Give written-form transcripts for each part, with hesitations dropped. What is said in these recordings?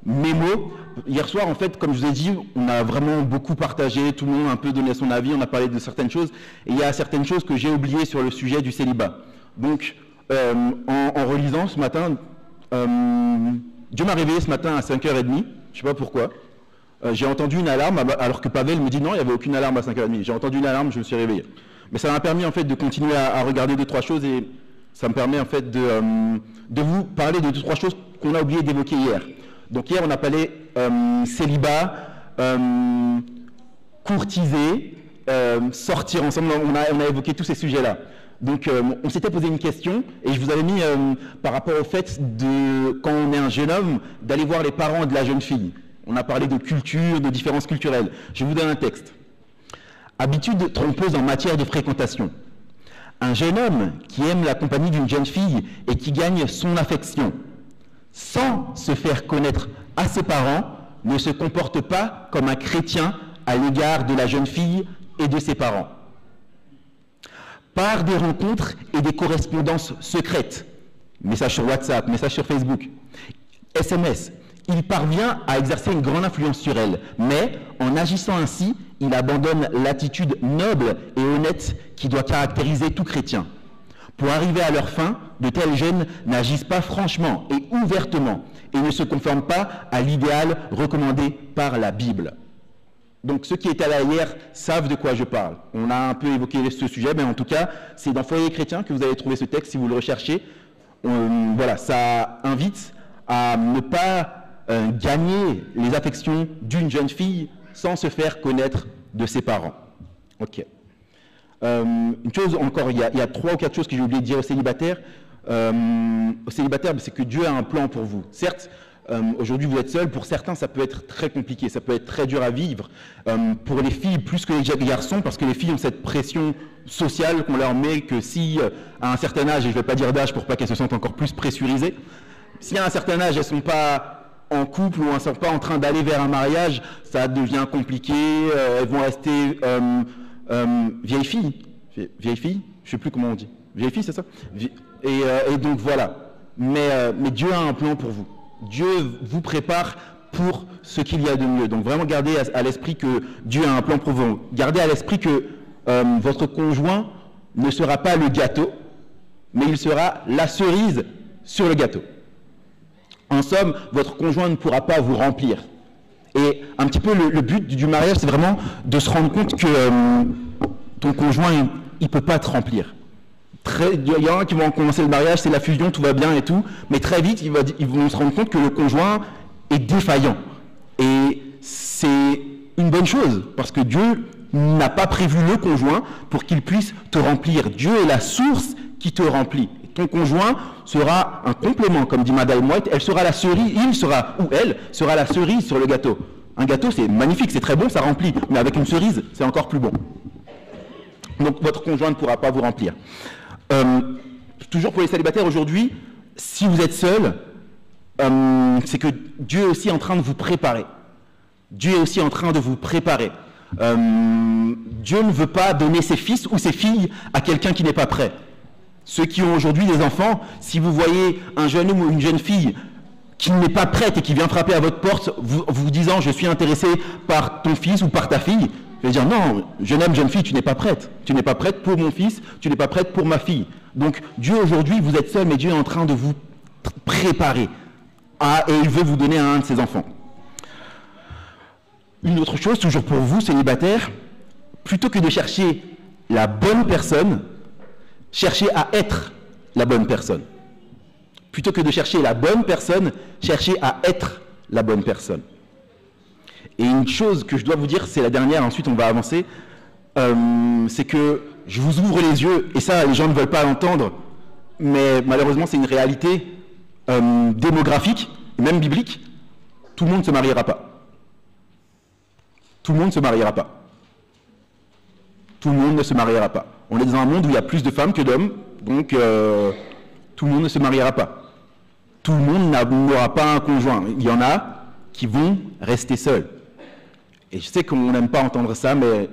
Mes mots, hier soir, en fait, comme je vous ai dit, on a vraiment beaucoup partagé, tout le monde a un peu donné son avis, on a parlé de certaines choses, et il y a certaines choses que j'ai oubliées sur le sujet du célibat. Donc, en relisant ce matin, Dieu m'a réveillé ce matin à 5h30, je ne sais pas pourquoi. J'ai entendu une alarme, alors que Pavel me dit non, il n'y avait aucune alarme à 5h30. J'ai entendu une alarme, je me suis réveillé. Mais ça m'a permis, en fait, de continuer à regarder 2-3 choses, et ça me permet, en fait, de vous parler de 2-3 choses qu'on a oublié d'évoquer hier. Donc hier, on a parlé célibat, courtiser, sortir ensemble, on a évoqué tous ces sujets-là. Donc on s'était posé une question et je vous avais mis par rapport au fait de, quand on est un jeune homme, d'aller voir les parents de la jeune fille. On a parlé de culture, de différences culturelles. Je vous donne un texte. Habitude trompeuse en matière de fréquentation. Un jeune homme qui aime la compagnie d'une jeune fille et qui gagne son affection, sans se faire connaître à ses parents, ne se comporte pas comme un chrétien à l'égard de la jeune fille et de ses parents. Par des rencontres et des correspondances secrètes, messages sur WhatsApp, messages sur Facebook, SMS, il parvient à exercer une grande influence sur elle, mais en agissant ainsi, il abandonne l'attitude noble et honnête qui doit caractériser tout chrétien. Pour arriver à leur fin, de tels jeunes n'agissent pas franchement et ouvertement et ne se conforment pas à l'idéal recommandé par la Bible. Donc ceux qui étaient là hier savent de quoi je parle. On a un peu évoqué ce sujet, mais en tout cas, c'est dans Foyer chrétien que vous allez trouver ce texte si vous le recherchez. Voilà, ça invite à ne pas gagner les affections d'une jeune fille sans se faire connaître de ses parents. Ok. Une chose encore, il y a 3 ou 4 choses que j'ai oublié de dire aux célibataires. C'est que Dieu a un plan pour vous. Certes, aujourd'hui vous êtes seul, pour certains ça peut être très compliqué, ça peut être très dur à vivre. Pour les filles plus que les garçons, parce que les filles ont cette pression sociale qu'on leur met que si à un certain âge, et je ne vais pas dire d'âge pour pas qu'elles se sentent encore plus pressurisées, si à un certain âge elles ne sont pas en couple ou elles ne sont pas en train d'aller vers un mariage, ça devient compliqué, elles vont rester vieilles filles, je ne sais plus comment on dit, vieille fille c'est ça, et donc voilà, mais Dieu a un plan pour vous. Dieu vous prépare pour ce qu'il y a de mieux. Donc vraiment gardez à l'esprit que Dieu a un plan pour vous. Gardez à l'esprit que votre conjoint ne sera pas le gâteau, mais il sera la cerise sur le gâteau. En somme, votre conjoint ne pourra pas vous remplir. Et un petit peu le but du mariage, c'est vraiment de se rendre compte que ton conjoint, il ne peut pas te remplir. Il y en a qui vont commencer le mariage, c'est la fusion, tout va bien et tout, mais très vite, ils vont se rendre compte que le conjoint est défaillant. Et c'est une bonne chose, parce que Dieu n'a pas prévu le conjoint pour qu'il puisse te remplir. Dieu est la source qui te remplit. Et ton conjoint sera un complément, comme dit Madame White, elle sera la cerise, il sera, ou elle, sera la cerise sur le gâteau. Un gâteau, c'est magnifique, c'est très bon, ça remplit, mais avec une cerise, c'est encore plus bon. Donc votre conjoint ne pourra pas vous remplir. Toujours pour les célibataires aujourd'hui, si vous êtes seul, c'est que Dieu est aussi en train de vous préparer. Dieu est aussi en train de vous préparer. Dieu ne veut pas donner ses fils ou ses filles à quelqu'un qui n'est pas prêt. Ceux qui ont aujourd'hui des enfants, si vous voyez un jeune homme ou une jeune fille qui n'est pas prête et qui vient frapper à votre porte, vous disant « je suis intéressé par ton fils ou par ta fille », je vais dire non, jeune homme, jeune fille, tu n'es pas prête. Tu n'es pas prête pour mon fils, tu n'es pas prête pour ma fille. Donc Dieu aujourd'hui, vous êtes seul, mais Dieu est en train de vous préparer. Et il veut vous donner à un de ses enfants. Une autre chose, toujours pour vous, célibataires, plutôt que de chercher la bonne personne, cherchez à être la bonne personne. Plutôt que de chercher la bonne personne, cherchez à être la bonne personne. Et une chose que je dois vous dire, c'est la dernière, ensuite on va avancer, c'est que je vous ouvre les yeux, et ça les gens ne veulent pas l'entendre, mais malheureusement c'est une réalité démographique, même biblique, tout le monde ne se mariera pas. Tout le monde ne se mariera pas. Tout le monde ne se mariera pas. On est dans un monde où il y a plus de femmes que d'hommes, donc tout le monde ne se mariera pas. Tout le monde n'aura pas un conjoint. Il y en a qui vont rester seuls. Et je sais qu'on n'aime pas entendre ça, mais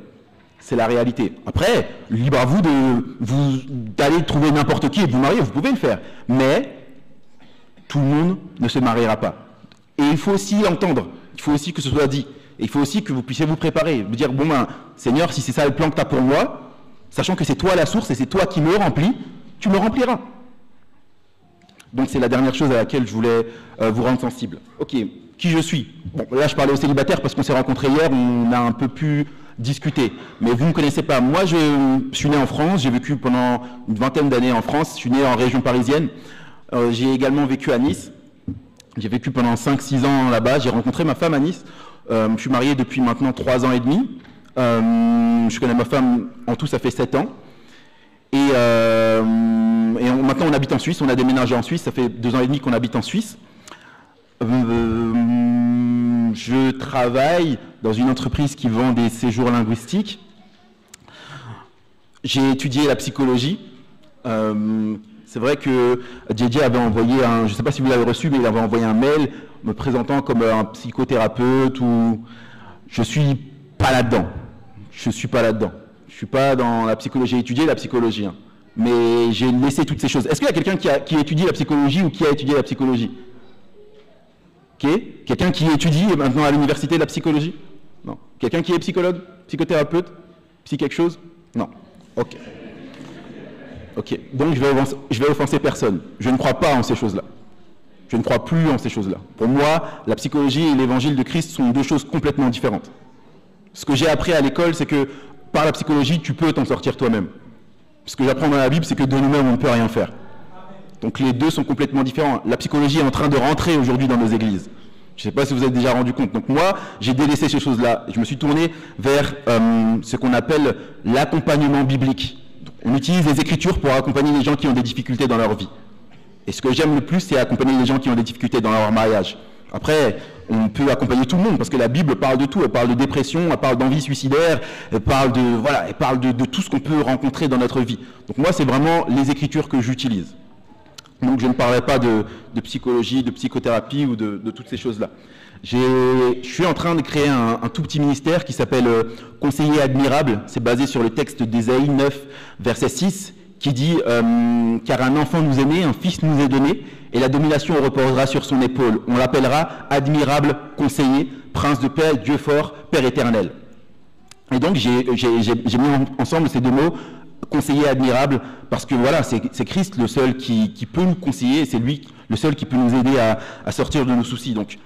c'est la réalité. Après, libre à vous d'aller trouver n'importe qui et de vous marier, vous pouvez le faire. Mais tout le monde ne se mariera pas. Et il faut aussi l'entendre, il faut aussi que ce soit dit. Et il faut aussi que vous puissiez vous préparer, vous dire, bon ben, Seigneur, si c'est ça le plan que tu as pour moi, sachant que c'est toi la source et c'est toi qui me remplis, tu me rempliras. Donc c'est la dernière chose à laquelle je voulais vous rendre sensible. Ok, qui je suis? Bon, là je parlais aux célibataires parce qu'on s'est rencontrés hier, on a un peu pu discuter. Mais vous ne me connaissez pas. Moi je suis né en France, j'ai vécu pendant une vingtaine d'années en France, je suis né en région parisienne. J'ai également vécu à Nice. J'ai vécu pendant 5-6 ans là-bas, j'ai rencontré ma femme à Nice. Je suis marié depuis maintenant 3 ans et demi. Je connais ma femme, en tout ça fait 7 ans. Et maintenant on habite en Suisse, on a déménagé en Suisse, ça fait 2 ans et demi qu'on habite en Suisse. Je travaille dans une entreprise qui vend des séjours linguistiques. J'ai étudié la psychologie. C'est vrai que JJ avait envoyé je ne sais pas si vous l'avez reçu, mais il avait envoyé un mail me présentant comme un psychothérapeute ou je suis pas là-dedans. Je suis pas là-dedans. Je suis pas dans la psychologie. J'ai étudié la psychologie, hein, mais j'ai laissé toutes ces choses. Est-ce qu'il y a quelqu'un qui étudie la psychologie ou qui a étudié la psychologie? Ok. Quelqu'un qui étudie maintenant à l'université la psychologie? Non. Quelqu'un qui est psychologue, psychothérapeute, psy quelque chose? Non. Ok. Ok, donc je vais offenser personne. Je ne crois pas en ces choses-là. Je ne crois plus en ces choses-là. Pour moi, la psychologie et l'évangile de Christ sont deux choses complètement différentes. Ce que j'ai appris à l'école, c'est que par la psychologie, tu peux t'en sortir toi-même. Ce que j'apprends dans la Bible, c'est que de nous-mêmes, on ne peut rien faire. Donc les deux sont complètement différents. La psychologie est en train de rentrer aujourd'hui dans nos églises. Je ne sais pas si vous êtes déjà rendu compte. Donc moi, j'ai délaissé ces choses-là. Je me suis tourné vers ce qu'on appelle l'accompagnement biblique. On utilise les Écritures pour accompagner les gens qui ont des difficultés dans leur vie. Et ce que j'aime le plus, c'est accompagner les gens qui ont des difficultés dans leur mariage. Après, on peut accompagner tout le monde, parce que la Bible parle de tout. Elle parle de dépression, elle parle d'envie suicidaire, elle parle de tout ce qu'on peut rencontrer dans notre vie. Donc moi, c'est vraiment les Écritures que j'utilise. Donc je ne parlerai pas de psychologie, de psychothérapie ou de toutes ces choses-là. Je suis en train de créer un tout petit ministère qui s'appelle Conseiller admirable. C'est basé sur le texte d'Ésaïe 9, verset 6, qui dit « Car un enfant nous est né, un fils nous est donné, et la domination reposera sur son épaule. On l'appellera admirable conseiller, prince de paix, Dieu fort, Père éternel. » Et donc j'ai mis ensemble ces deux mots, conseiller admirable, parce que voilà, c'est Christ le seul qui peut nous conseiller, c'est lui le seul qui peut nous aider à sortir de nos soucis. Donc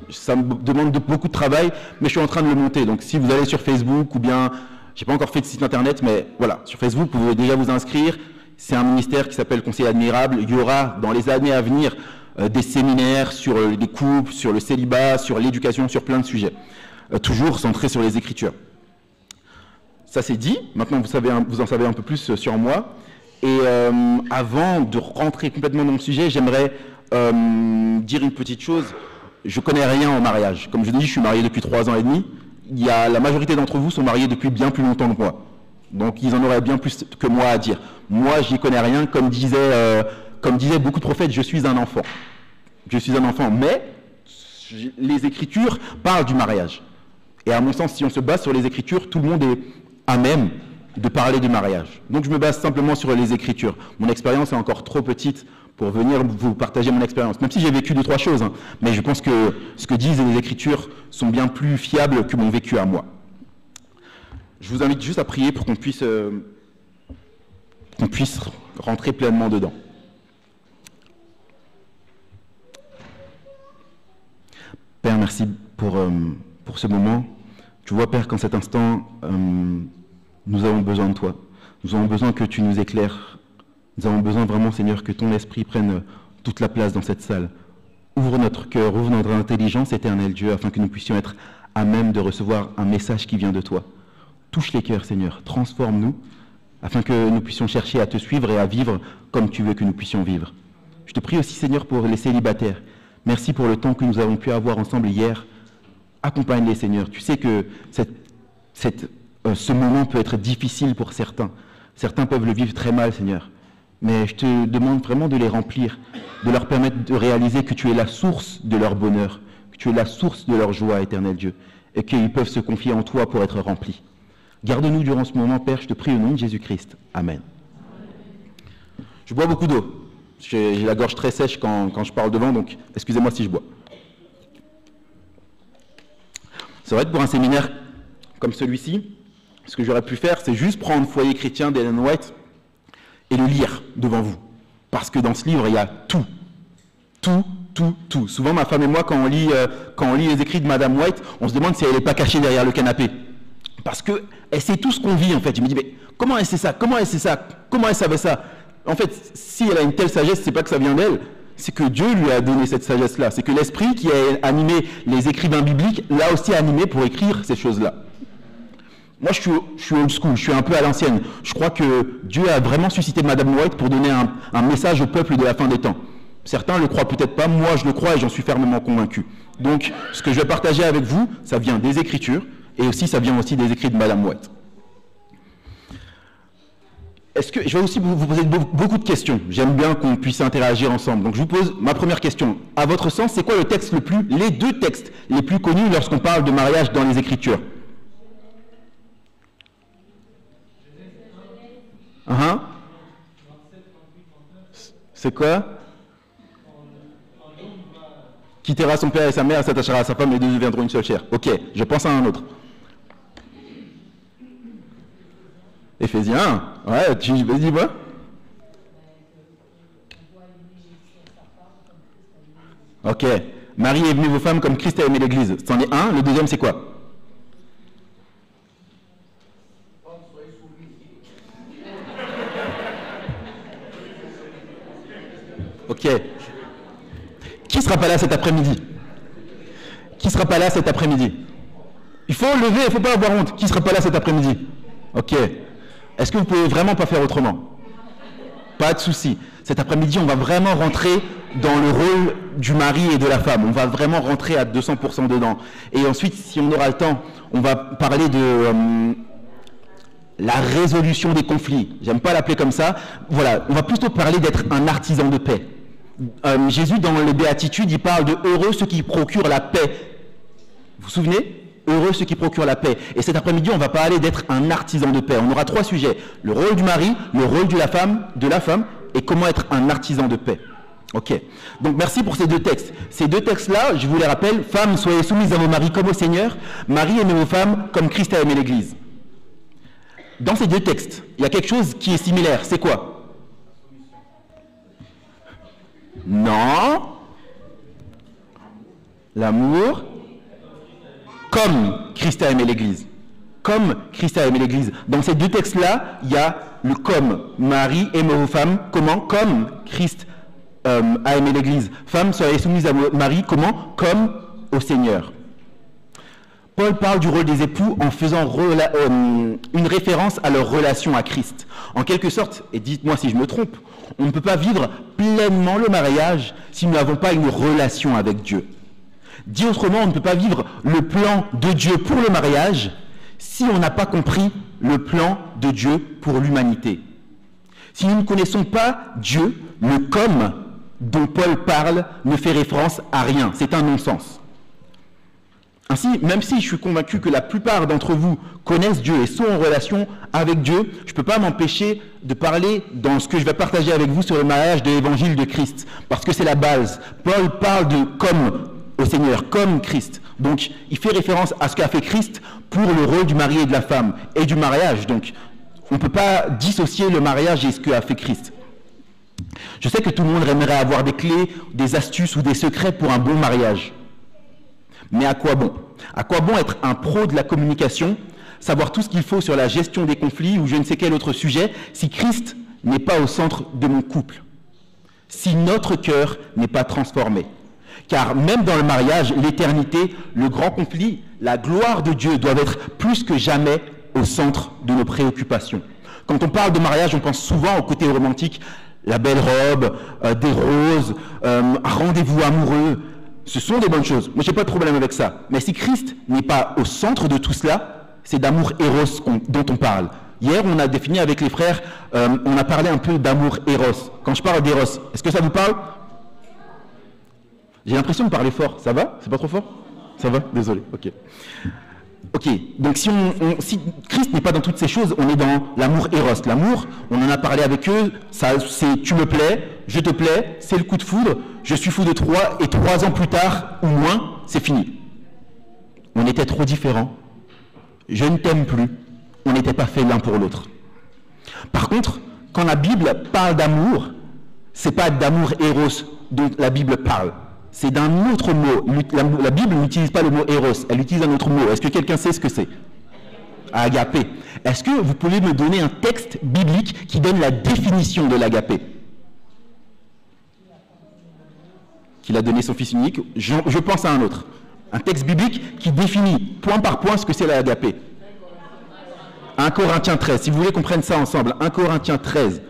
ça me demande beaucoup de travail, mais je suis en train de le monter. Donc si vous allez sur Facebook, ou bien, j'ai pas encore fait de site internet, mais voilà, sur Facebook, vous pouvez déjà vous inscrire. C'est un ministère qui s'appelle Conseiller admirable. Il y aura dans les années à venir des séminaires sur les couples, sur le célibat, sur l'éducation, sur plein de sujets. Toujours centrés sur les Écritures. Ça c'est dit, maintenant vous en savez un peu plus sur moi. Et avant de rentrer complètement dans le sujet, j'aimerais dire une petite chose. Je connais rien en mariage. Comme je l'ai dit, je suis marié depuis 3 ans et demi. La majorité d'entre vous sont mariés depuis bien plus longtemps que moi. Donc ils en auraient bien plus que moi à dire. Moi, j'y connais rien. Comme disaient beaucoup de prophètes, je suis un enfant. Je suis un enfant, mais les Écritures parlent du mariage. Et à mon sens, si on se base sur les Écritures, tout le monde est à même de parler du mariage. Donc je me base simplement sur les Écritures. Mon expérience est encore trop petite pour venir vous partager mon expérience. Même si j'ai vécu 2-3 choses, hein, mais je pense que ce que disent les Écritures sont bien plus fiables que mon vécu à moi. Je vous invite juste à prier pour qu'on puisse rentrer pleinement dedans. Père, merci pour ce moment. Tu vois, Père, qu'en cet instant, nous avons besoin de toi. Nous avons besoin que tu nous éclaires. Nous avons besoin vraiment, Seigneur, que ton esprit prenne toute la place dans cette salle. Ouvre notre cœur, ouvre notre intelligence, éternel Dieu, afin que nous puissions être à même de recevoir un message qui vient de toi. Touche les cœurs, Seigneur, transforme-nous, afin que nous puissions chercher à te suivre et à vivre comme tu veux que nous puissions vivre. Je te prie aussi, Seigneur, pour les célibataires. Merci pour le temps que nous avons pu avoir ensemble hier. Accompagne-les, Seigneur. Tu sais que ce moment peut être difficile pour certains. Certains peuvent le vivre très mal, Seigneur. Mais je te demande vraiment de les remplir, de leur permettre de réaliser que tu es la source de leur bonheur, que tu es la source de leur joie, éternel Dieu, et qu'ils peuvent se confier en toi pour être remplis. Garde-nous durant ce moment, Père, je te prie au nom de Jésus-Christ. Amen. Je bois beaucoup d'eau. J'ai la gorge très sèche quand je parle devant, donc excusez-moi si je bois. C'est vrai que pour un séminaire comme celui-ci, ce que j'aurais pu faire, c'est juste prendre Foyer chrétien d'Ellen White et le lire devant vous. Parce que dans ce livre, il y a tout. Tout, tout, tout. Souvent, ma femme et moi, quand on lit les écrits de Madame White, on se demande si elle n'est pas cachée derrière le canapé. Parce qu'elle sait tout ce qu'on vit, en fait. Je me dis, mais comment elle sait ça? Comment elle sait ça? Comment elle savait ça? En fait, si elle a une telle sagesse, c'est pas que ça vient d'elle, c'est que Dieu lui a donné cette sagesse-là. C'est que l'Esprit qui a animé les écrivains bibliques l'a aussi animé pour écrire ces choses-là. Moi, je suis old school, je suis un peu à l'ancienne. Je crois que Dieu a vraiment suscité Madame White pour donner un message au peuple de la fin des temps. Certains ne le croient peut-être pas, moi je le crois et j'en suis fermement convaincu. Donc, ce que je vais partager avec vous, ça vient des Écritures, et aussi ça vient aussi des écrits de Madame White. Je vais aussi vous poser beaucoup de questions. J'aime bien qu'on puisse interagir ensemble. Donc je vous pose ma première question. À votre sens, c'est quoi les deux textes les plus connus lorsqu'on parle de mariage dans les Écritures? C'est quoi? Quittera son père et sa mère, s'attachera à sa femme, les deux deviendront une seule chair. Ok, je pense à un autre. Éphésiens 1. Ouais, vas-y, moi. Ok. Marie, aimez vos femmes comme Christ a aimé l'Église. C'en est un. Le deuxième, c'est quoi? Ok. Qui sera pas là cet après-midi? Qui sera pas là cet après-midi? Il faut lever, il ne faut pas avoir honte. Qui sera pas là cet après-midi? Ok. Est-ce que vous pouvez vraiment pas faire autrement? Pas de souci. Cet après-midi, on va vraiment rentrer dans le rôle du mari et de la femme. On va vraiment rentrer à 200% dedans. Et ensuite, si on aura le temps, on va parler de la résolution des conflits. J'aime pas l'appeler comme ça. Voilà, on va plutôt parler d'être un artisan de paix. Jésus, dans les Béatitudes, il parle de « heureux ceux qui procurent la paix ». Vous vous souvenez? Heureux ceux qui procurent la paix. Et cet après-midi, on va parler d'être un artisan de paix. On aura 3 sujets. Le rôle du mari, le rôle de la femme, et comment être un artisan de paix. Ok. Donc merci pour ces 2 textes. Ces 2 textes-là, je vous les rappelle, femmes, soyez soumises à vos maris comme au Seigneur. Marie, aimez vos femmes comme Christ a aimé l'Église. Dans ces 2 textes, il y a quelque chose qui est similaire. C'est quoi? Non. L'amour comme Christ a aimé l'Église. Comme Christ a aimé l'Église. Dans ces 2 textes-là, il y a le comme. Marie, aimez vos femmes. Comment? Comme Christ a aimé l'Église. Femmes, soyez soumises à Marie. Comment? Comme au Seigneur. Paul parle du rôle des époux en faisant une référence à leur relation à Christ. En quelque sorte, et dites-moi si je me trompe, on ne peut pas vivre pleinement le mariage si nous n'avons pas une relation avec Dieu. Dit autrement, on ne peut pas vivre le plan de Dieu pour le mariage si on n'a pas compris le plan de Dieu pour l'humanité. Si nous ne connaissons pas Dieu, le « comme » dont Paul parle ne fait référence à rien. C'est un non-sens. Ainsi, même si je suis convaincu que la plupart d'entre vous connaissent Dieu et sont en relation avec Dieu, je ne peux pas m'empêcher de parler dans ce que je vais partager avec vous sur le mariage de l'évangile de Christ, parce que c'est la base. Paul parle de « comme » au Seigneur, comme Christ. Donc, il fait référence à ce qu'a fait Christ pour le rôle du mari et de la femme, et du mariage. Donc, on ne peut pas dissocier le mariage et ce qu'a fait Christ. Je sais que tout le monde aimerait avoir des clés, des astuces ou des secrets pour un bon mariage. Mais à quoi bon? À quoi bon être un pro de la communication, savoir tout ce qu'il faut sur la gestion des conflits ou je ne sais quel autre sujet, si Christ n'est pas au centre de mon couple? si notre cœur n'est pas transformé. Car même dans le mariage, l'éternité, le grand conflit, la gloire de Dieu doivent être plus que jamais au centre de nos préoccupations. Quand on parle de mariage, on pense souvent au côté romantique, la belle robe, des roses, un rendez-vous amoureux. Ce sont des bonnes choses. Moi, je n'ai pas de problème avec ça. Mais si Christ n'est pas au centre de tout cela, c'est d'amour éros dont on parle. Hier, on a défini avec les frères, on a parlé un peu d'amour éros. Quand je parle d'éros, est-ce que ça vous parle? J'ai l'impression de parler fort. Ça va? C'est pas trop fort? Ça va? Désolé. Ok. Ok. Donc si Christ n'est pas dans toutes ces choses, on est dans l'amour éros. L'amour, on en a parlé avec eux, c'est tu me plais, je te plais, c'est le coup de foudre, je suis fou de toi, et 3 ans plus tard, ou moins, c'est fini. On était trop différents. Je ne t'aime plus. On n'était pas faits l'un pour l'autre. Par contre, quand la Bible parle d'amour, c'est pas d'amour éros dont la Bible parle. C'est d'un autre mot. La Bible n'utilise pas le mot éros, elle utilise un autre mot. Est-ce que quelqu'un sait ce que c'est? Agapé. Est-ce que vous pouvez me donner un texte biblique qui donne la définition de l'agapé? Qu'il a donné son fils unique. Je pense à un autre. Un texte biblique qui définit point par point ce que c'est l'agapé. 1 Corinthiens 13. Si vous voulez qu'on prenne ça ensemble. 1 Corinthiens 13.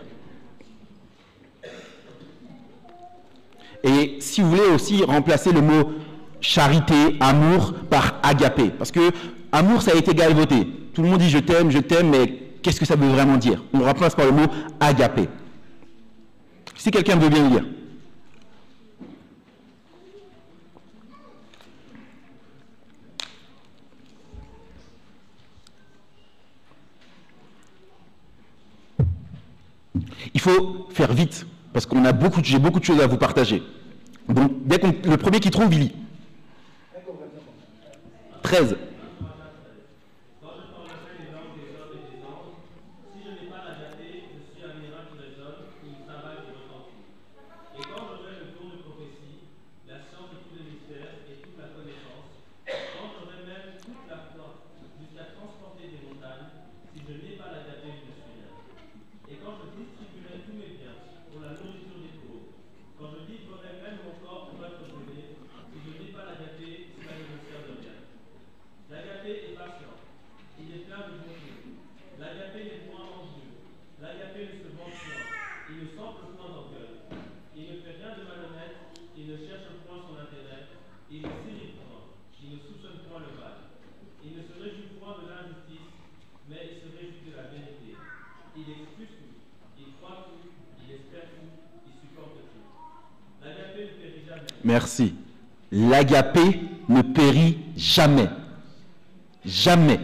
Et si vous voulez aussi remplacer le mot charité, amour, par agapé. Parce que amour, ça a été galvaudé. Tout le monde dit je t'aime, mais qu'est-ce que ça veut vraiment dire? On le remplace par le mot agapé. Si quelqu'un veut bien le lire. Il faut faire vite, parce qu'on a j'ai beaucoup de choses à vous partager. Donc, le premier qui trouve, il lit. 13. Merci. L'agapé ne périt jamais. Jamais.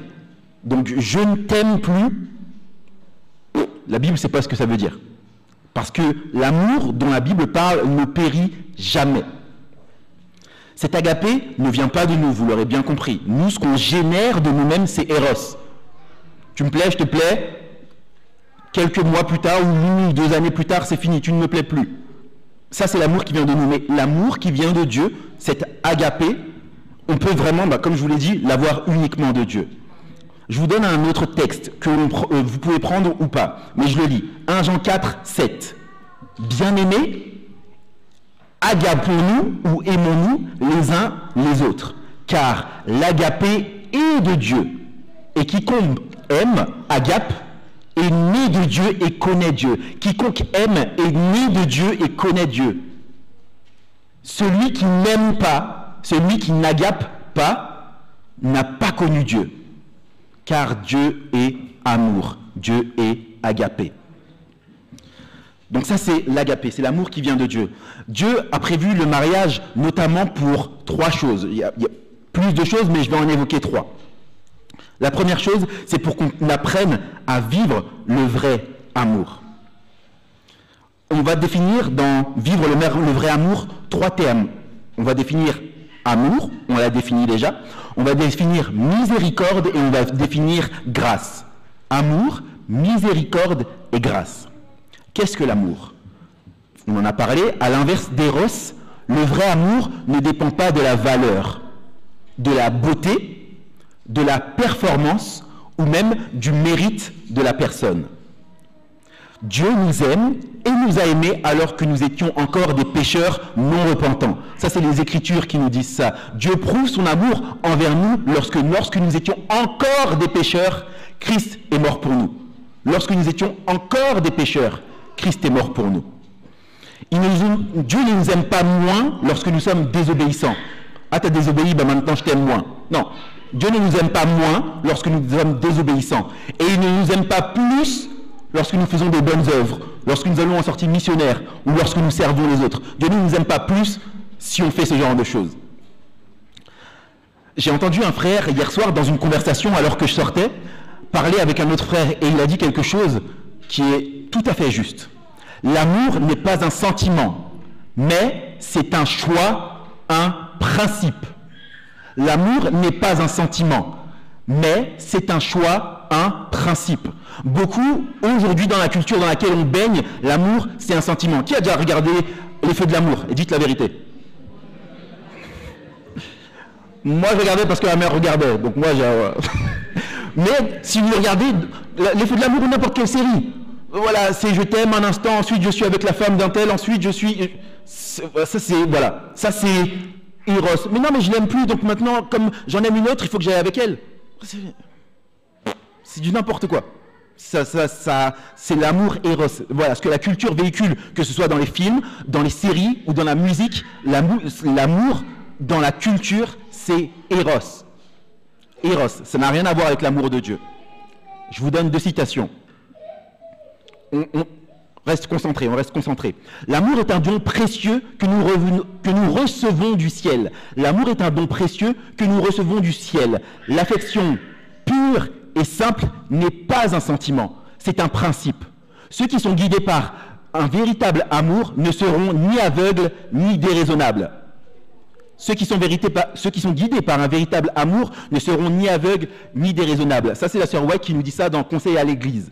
Donc, je ne t'aime plus. La Bible ne sait pas ce que ça veut dire. Parce que l'amour dont la Bible parle ne périt jamais. Cet agapé ne vient pas de nous, vous l'aurez bien compris. Nous, ce qu'on génère de nous-mêmes, c'est éros. Tu me plais, je te plais. Quelques mois plus tard, ou 1 ou 2 années plus tard, c'est fini, tu ne me plais plus. Ça, c'est l'amour qui vient de nous. Mais l'amour qui vient de Dieu, cet agapé, on peut vraiment, comme je vous l'ai dit, l'avoir uniquement de Dieu. Je vous donne un autre texte que vous pouvez prendre ou pas, mais je le lis. 1 Jean 4, 7. Bien-aimés, agapons-nous ou aimons-nous les uns les autres, car l'agapé est de Dieu. Et quiconque aime, agape, est né de Dieu et connaît Dieu. Quiconque aime est né de Dieu et connaît Dieu. Celui qui n'aime pas, celui qui n'agape pas, n'a pas connu Dieu. Car Dieu est amour. Dieu est agapé. Donc ça, c'est l'agapé, c'est l'amour qui vient de Dieu. Dieu a prévu le mariage notamment pour 3 choses. Il y a plus de choses, mais je vais en évoquer 3. La première chose, c'est pour qu'on apprenne à vivre le vrai amour. On va définir dans vivre le vrai amour 3 termes. On va définir amour, on l'a défini déjà. On va définir miséricorde et on va définir grâce. Amour, miséricorde et grâce. Qu'est-ce que l'amour? On en a parlé. À l'inverse d'éros, le vrai amour ne dépend pas de la valeur, de la beauté, de la performance ou même du mérite de la personne. Dieu nous aime et nous a aimés alors que nous étions encore des pécheurs non repentants. Ça, c'est les Écritures qui nous disent ça. Dieu prouve son amour envers nous lorsque nous étions encore des pécheurs, Christ est mort pour nous. Lorsque nous étions encore des pécheurs, Christ est mort pour nous. Dieu ne nous aime pas moins lorsque nous sommes désobéissants. Ah, t'as désobéi, ben maintenant je t'aime moins. Non, Dieu ne nous aime pas moins lorsque nous sommes désobéissants. Et il ne nous aime pas plus lorsque nous faisons des bonnes œuvres, lorsque nous allons en sortie missionnaire ou lorsque nous servons les autres. Dieu ne nous aime pas plus si on fait ce genre de choses. J'ai entendu un frère hier soir dans une conversation alors que je sortais parler avec un autre frère et il a dit quelque chose qui est tout à fait juste. L'amour n'est pas un sentiment, mais c'est un choix, un principe. L'amour n'est pas un sentiment, mais c'est un choix, un principe. Beaucoup, aujourd'hui dans la culture dans laquelle on baigne, l'amour c'est un sentiment. Qui a déjà regardé Les Feux de l'amour? Et dites la vérité. Moi je regardais parce que ma mère regardait, donc moi j'ai... Mais si vous regardez Les Feux de l'amour ou n'importe quelle série, voilà, c'est je t'aime un instant, ensuite je suis avec la femme d'un tel, ensuite je suis... Ça c'est Eros. Mais non, mais je l'aime plus, donc maintenant, comme j'en aime une autre, il faut que j'aille avec elle. C'est du n'importe quoi. C'est l'amour Eros. Voilà, ce que la culture véhicule, que ce soit dans les films, dans les séries ou dans la musique, l'amour dans la culture, c'est Eros. Eros, ça n'a rien à voir avec l'amour de Dieu. Je vous donne 2 citations. On reste concentré. L'amour est un don précieux que nous recevons du ciel. L'amour est un don précieux que nous recevons du ciel. L'affection pure et simple n'est pas un sentiment, c'est un principe. Ceux qui sont guidés par un véritable amour ne seront ni aveugles ni déraisonnables. Ceux qui sont guidés par un véritable amour ne seront ni aveugles ni déraisonnables. Ça, c'est la sœur White qui nous dit ça dans Conseil à l'Église.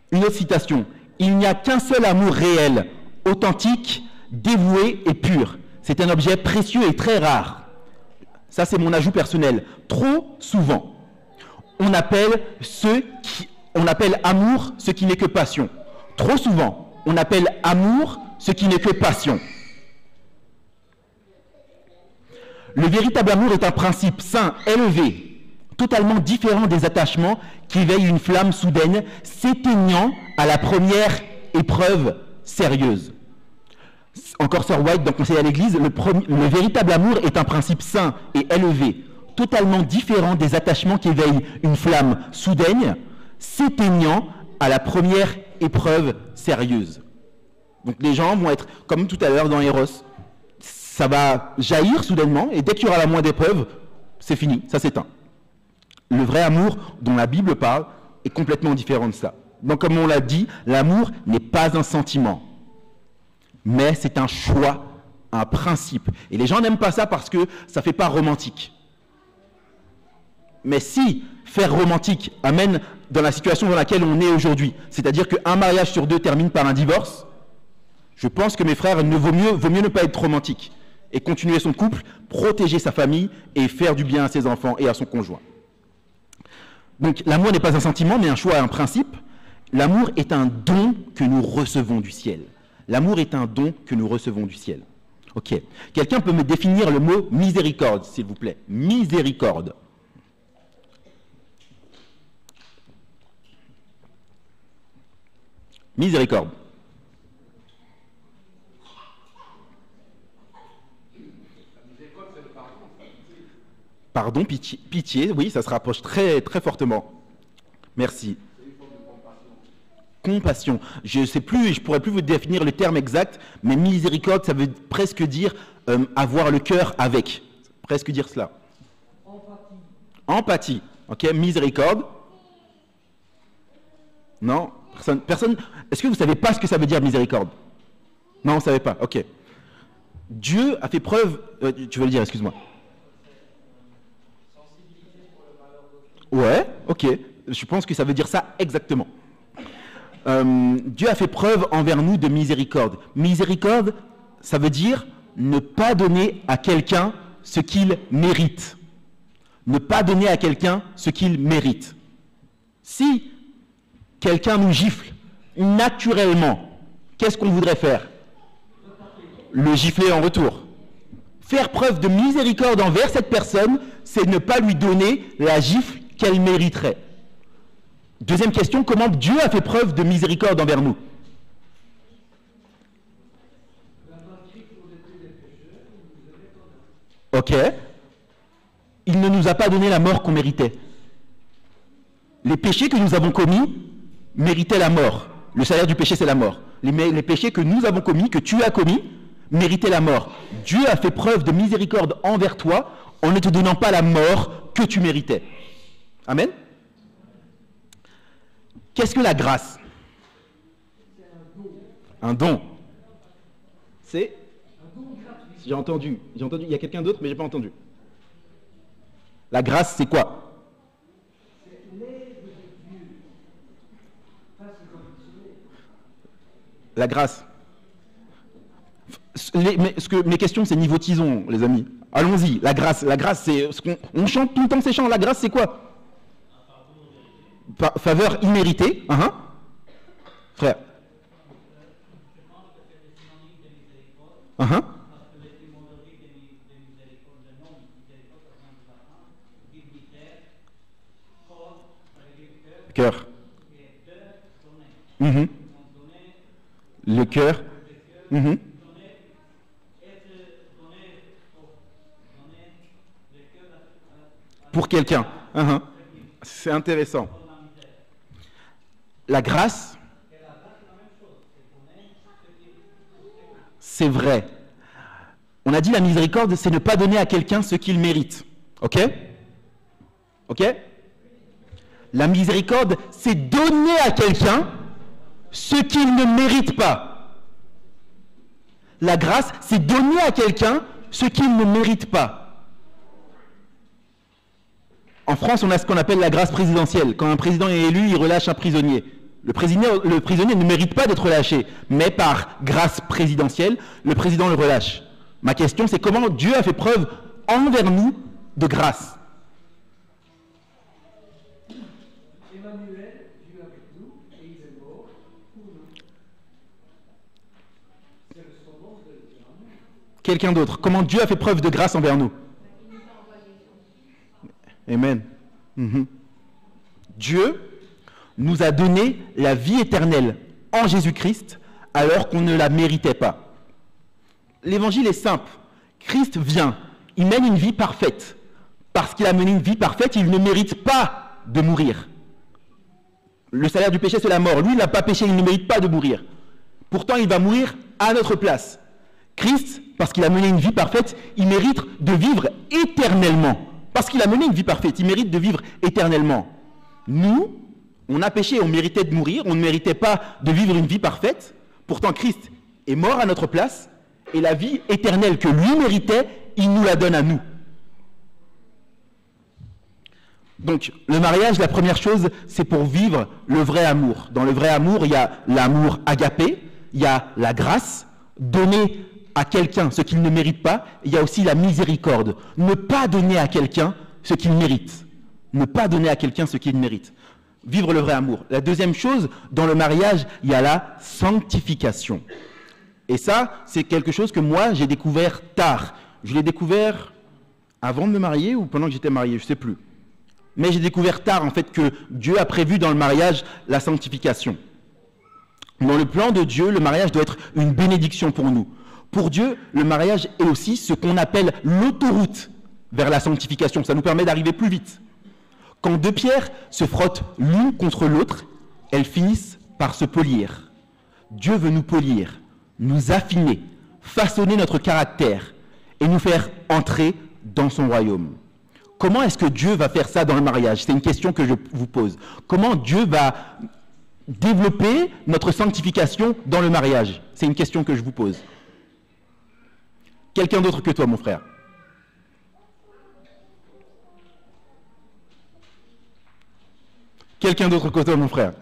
Une autre citation. Il n'y a qu'un seul amour réel, authentique, dévoué et pur. C'est un objet précieux et très rare. Ça, c'est mon ajout personnel. Trop souvent, on appelle amour ce qui n'est que passion. Trop souvent, on appelle amour ce qui n'est que passion. Le véritable amour est un principe sain, élevé, totalement différent des attachements qui éveillent une flamme soudaine, s'éteignant à la première épreuve sérieuse. Encore Sir White dans Conseil à l'Église, le véritable amour est un principe sain et élevé, totalement différent des attachements qui éveillent une flamme soudaine, s'éteignant à la première épreuve sérieuse. Donc les gens vont être, comme tout à l'heure dans Eros, ça va jaillir soudainement, et dès qu'il y aura la moindre épreuve, c'est fini, ça s'éteint. Le vrai amour dont la Bible parle est complètement différent de ça. Donc comme on l'a dit, l'amour n'est pas un sentiment, mais c'est un choix, un principe. Et les gens n'aiment pas ça parce que ça ne fait pas romantique. Mais si faire romantique amène dans la situation dans laquelle on est aujourd'hui, c'est-à-dire qu'un mariage sur 2 termine par un divorce, je pense que mes frères, vaut mieux ne pas être romantique et continuer son couple, protéger sa famille et faire du bien à ses enfants et à son conjoint. Donc l'amour n'est pas un sentiment, mais un choix et un principe. L'amour est un don que nous recevons du ciel. L'amour est un don que nous recevons du ciel. Ok. Quelqu'un peut me définir le mot miséricorde, s'il vous plaît. Miséricorde. Miséricorde. Pardon, pitié, oui, ça se rapproche très, très fortement. Merci. Compassion. Je ne sais plus, je ne pourrais plus vous définir le terme exact, mais miséricorde, ça veut presque dire avoir le cœur avec. Presque dire cela. Empathie. Ok, miséricorde. Non, personne. Est-ce que vous ne savez pas ce que ça veut dire miséricorde? Non, vous ne savez pas. Ok. Dieu a fait preuve. Tu veux le dire, excuse-moi. Ouais, ok. Je pense que ça veut dire ça exactement. Dieu a fait preuve envers nous de miséricorde. Miséricorde, ça veut dire ne pas donner à quelqu'un ce qu'il mérite. Ne pas donner à quelqu'un ce qu'il mérite. Si Quelqu'un nous gifle naturellement. Qu'est-ce qu'on voudrait faire? Le gifler en retour. Faire preuve de miséricorde envers cette personne, c'est ne pas lui donner la gifle qu'elle mériterait. Deuxième question, comment Dieu a fait preuve de miséricorde envers nous? Ok. Il ne nous a pas donné la mort qu'on méritait. Les péchés que nous avons commis méritaient la mort. Le salaire du péché, c'est la mort. Les péchés que nous avons commis, que tu as commis, méritaient la mort. Dieu a fait preuve de miséricorde envers toi en ne te donnant pas la mort que tu méritais. Amen. Qu'est-ce que la grâce? Un don. C'est? J'ai entendu. Il y a quelqu'un d'autre, mais je n'ai pas entendu. La grâce, c'est quoi? La grâce. Mes questions, c'est niveau tison, les amis. Allons-y. La grâce, c'est ce on chante tout le temps ces chants. La grâce, c'est quoi? Faveur imméritée. Frère. Cœur. Le cœur. Pour quelqu'un. C'est intéressant. La grâce, c'est vrai. On a dit la miséricorde, c'est ne pas donner à quelqu'un ce qu'il mérite. Ok? Ok? La miséricorde, c'est donner à quelqu'un ce qu'il ne mérite pas. La grâce, c'est donner à quelqu'un ce qu'il ne mérite pas. En France, on a ce qu'on appelle la grâce présidentielle. Quand un président est élu, il relâche un prisonnier. Le prisonnier ne mérite pas d'être relâché, mais par grâce présidentielle, le président le relâche. Ma question, c'est comment Dieu a fait preuve envers nous de grâce. Emmanuel, Dieu avec nous, et il est mort pour nous. C'est le sauveur de l'homme. Quelqu'un d'autre, comment Dieu a fait preuve de grâce envers nous? Amen. Dieu nous a donné la vie éternelle en Jésus-Christ alors qu'on ne la méritait pas. L'évangile est simple. Christ vient, il mène une vie parfaite. Parce qu'il a mené une vie parfaite, il ne mérite pas de mourir. Le salaire du péché, c'est la mort. Lui, il n'a pas péché, il ne mérite pas de mourir. Pourtant, il va mourir à notre place. Christ, parce qu'il a mené une vie parfaite, il mérite de vivre éternellement. Parce qu'il a mené une vie parfaite, il mérite de vivre éternellement. Nous, on a péché, on méritait de mourir, on ne méritait pas de vivre une vie parfaite. Pourtant, Christ est mort à notre place, et la vie éternelle que lui méritait, il nous la donne à nous. Donc, le mariage, la première chose, c'est pour vivre le vrai amour. Dans le vrai amour, il y a l'amour agapé, il y a la grâce, donner à quelqu'un ce qu'il ne mérite pas, il y a aussi la miséricorde. Ne pas donner à quelqu'un ce qu'il mérite. Ne pas donner à quelqu'un ce qu'il mérite. Vivre le vrai amour. La deuxième chose, dans le mariage, il y a la sanctification. Et ça, c'est quelque chose que moi, j'ai découvert tard. Je l'ai découvert avant de me marier ou pendant que j'étais marié, je ne sais plus. Mais j'ai découvert tard, en fait, que Dieu a prévu dans le mariage la sanctification. Dans le plan de Dieu, le mariage doit être une bénédiction pour nous. Pour Dieu, le mariage est aussi ce qu'on appelle l'autoroute vers la sanctification. Ça nous permet d'arriver plus vite. Quand deux pierres se frottent l'une contre l'autre, elles finissent par se polir. Dieu veut nous polir, nous affiner, façonner notre caractère et nous faire entrer dans son royaume. Comment est-ce que Dieu va faire ça dans le mariage? C'est une question que je vous pose. Comment Dieu va développer notre sanctification dans le mariage? C'est une question que je vous pose. Quelqu'un d'autre que toi, mon frère? Quelqu'un d'autre que toi, mon frère?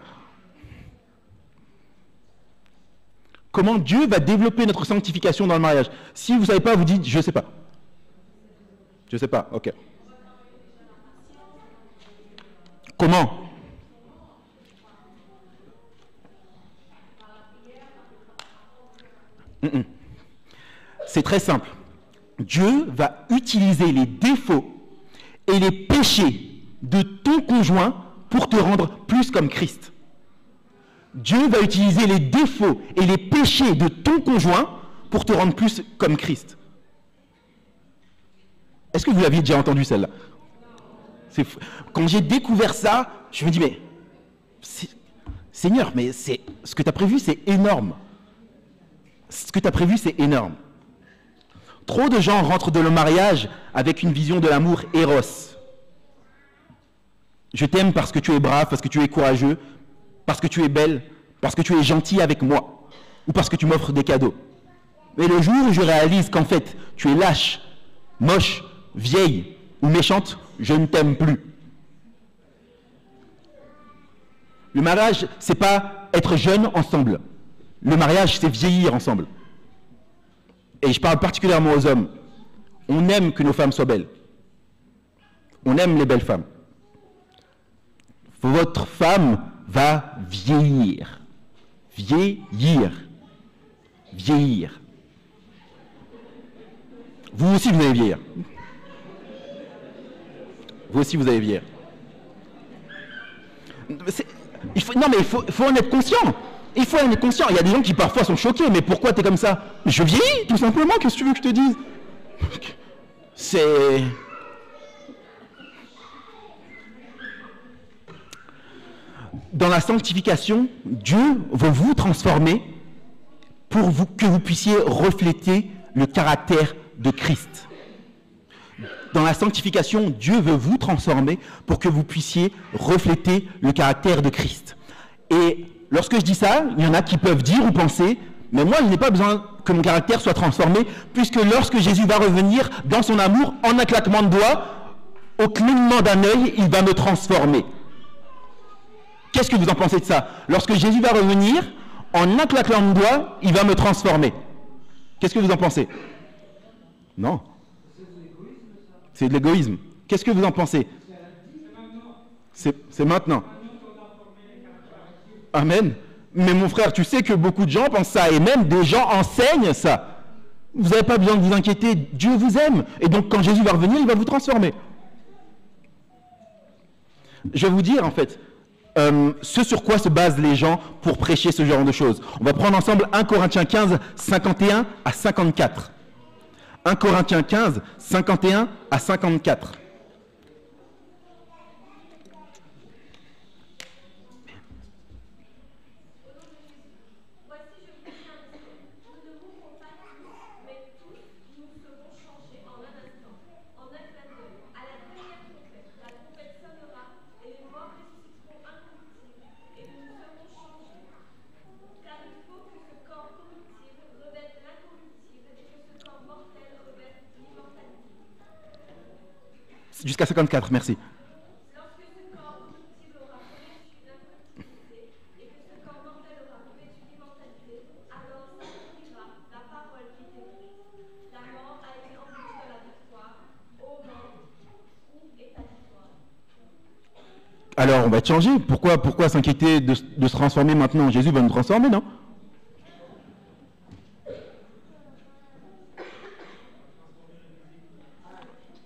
Comment Dieu va développer notre sanctification dans le mariage? Si vous ne savez pas, vous dites « je ne sais pas ». Je ne sais pas, ok. Comment? C'est très simple. Dieu va utiliser les défauts et les péchés de ton conjoint pour te rendre plus comme Christ. Dieu va utiliser les défauts et les péchés de ton conjoint pour te rendre plus comme Christ. Est-ce que vous l'aviez déjà entendu celle-là? Quand j'ai découvert ça, je me dis, mais Seigneur, mais ce que tu as prévu, c'est énorme. Ce que tu as prévu, c'est énorme. Trop de gens rentrent dans le mariage avec une vision de l'amour éros. Je t'aime parce que tu es brave, parce que tu es courageux, parce que tu es belle, parce que tu es gentil avec moi, ou parce que tu m'offres des cadeaux. Mais le jour où je réalise qu'en fait, tu es lâche, moche, vieille ou méchante, je ne t'aime plus. Le mariage, c'est pas être jeune ensemble. Le mariage, c'est vieillir ensemble. Et je parle particulièrement aux hommes. On aime que nos femmes soient belles. On aime les belles femmes. Votre femme va vieillir. Vieillir. Vieillir. Vous aussi, vous allez vieillir. Vous aussi, vous allez vieillir. Il faut en être conscient. Il faut en être conscient. Il y a des gens qui parfois sont choqués. Mais pourquoi tu es comme ça? Je vieillis, tout simplement. Qu'est-ce que tu veux que je te dise? C'est... Dans la sanctification, Dieu veut vous transformer pour que vous puissiez refléter le caractère de Christ. Dans la sanctification, Dieu veut vous transformer pour que vous puissiez refléter le caractère de Christ. Et lorsque je dis ça, il y en a qui peuvent dire ou penser, mais moi, je n'ai pas besoin que mon caractère soit transformé, puisque lorsque Jésus va revenir dans son amour, en un claquement de doigts, au clignement d'un œil, il va me transformer. Qu'est-ce que vous en pensez de ça? Lorsque Jésus va revenir, en un claquement de doigts, il va me transformer. Qu'est-ce que vous en pensez? Non. C'est de l'égoïsme. Qu'est-ce que vous en pensez? C'est maintenant. Amen. Mais mon frère, tu sais que beaucoup de gens pensent ça, et même des gens enseignent ça. Vous n'avez pas besoin de vous inquiéter, Dieu vous aime. Et donc quand Jésus va revenir, il va vous transformer. Je vais vous dire en fait, ce sur quoi se basent les gens pour prêcher ce genre de choses. On va prendre ensemble 1 Corinthiens 15, 51 à 54. 1 Corinthiens 15, 51 à 54. Jusqu'à 54, merci. Lorsque ce corps corruptible aura revêtu d'incorruptibilité et que ce corps mortel aura revêtu d'immortalité, alors s'accomplira la parole qui était dite. La mort a été empêchée de la victoire. Ô mort, où est ta victoire? Alors, on va te changer. Pourquoi s'inquiéter de se transformer maintenant? Jésus va nous transformer, non?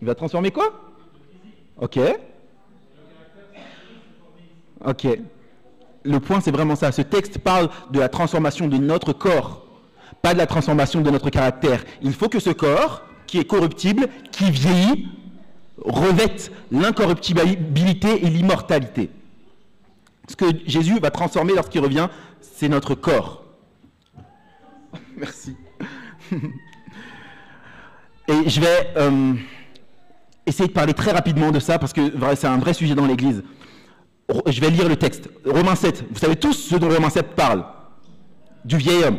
Il va transformer quoi? Ok. Ok. Le point, c'est vraiment ça. Ce texte parle de la transformation de notre corps, pas de la transformation de notre caractère. Il faut que ce corps, qui est corruptible, qui vieillit, revête l'incorruptibilité et l'immortalité. Ce que Jésus va transformer lorsqu'il revient, c'est notre corps. Merci. Et je vais... essayer de parler très rapidement de ça parce que c'est un vrai sujet dans l'Église. Je vais lire le texte. Romains 7. Vous savez tous ce dont Romains 7 parle. Du vieil homme.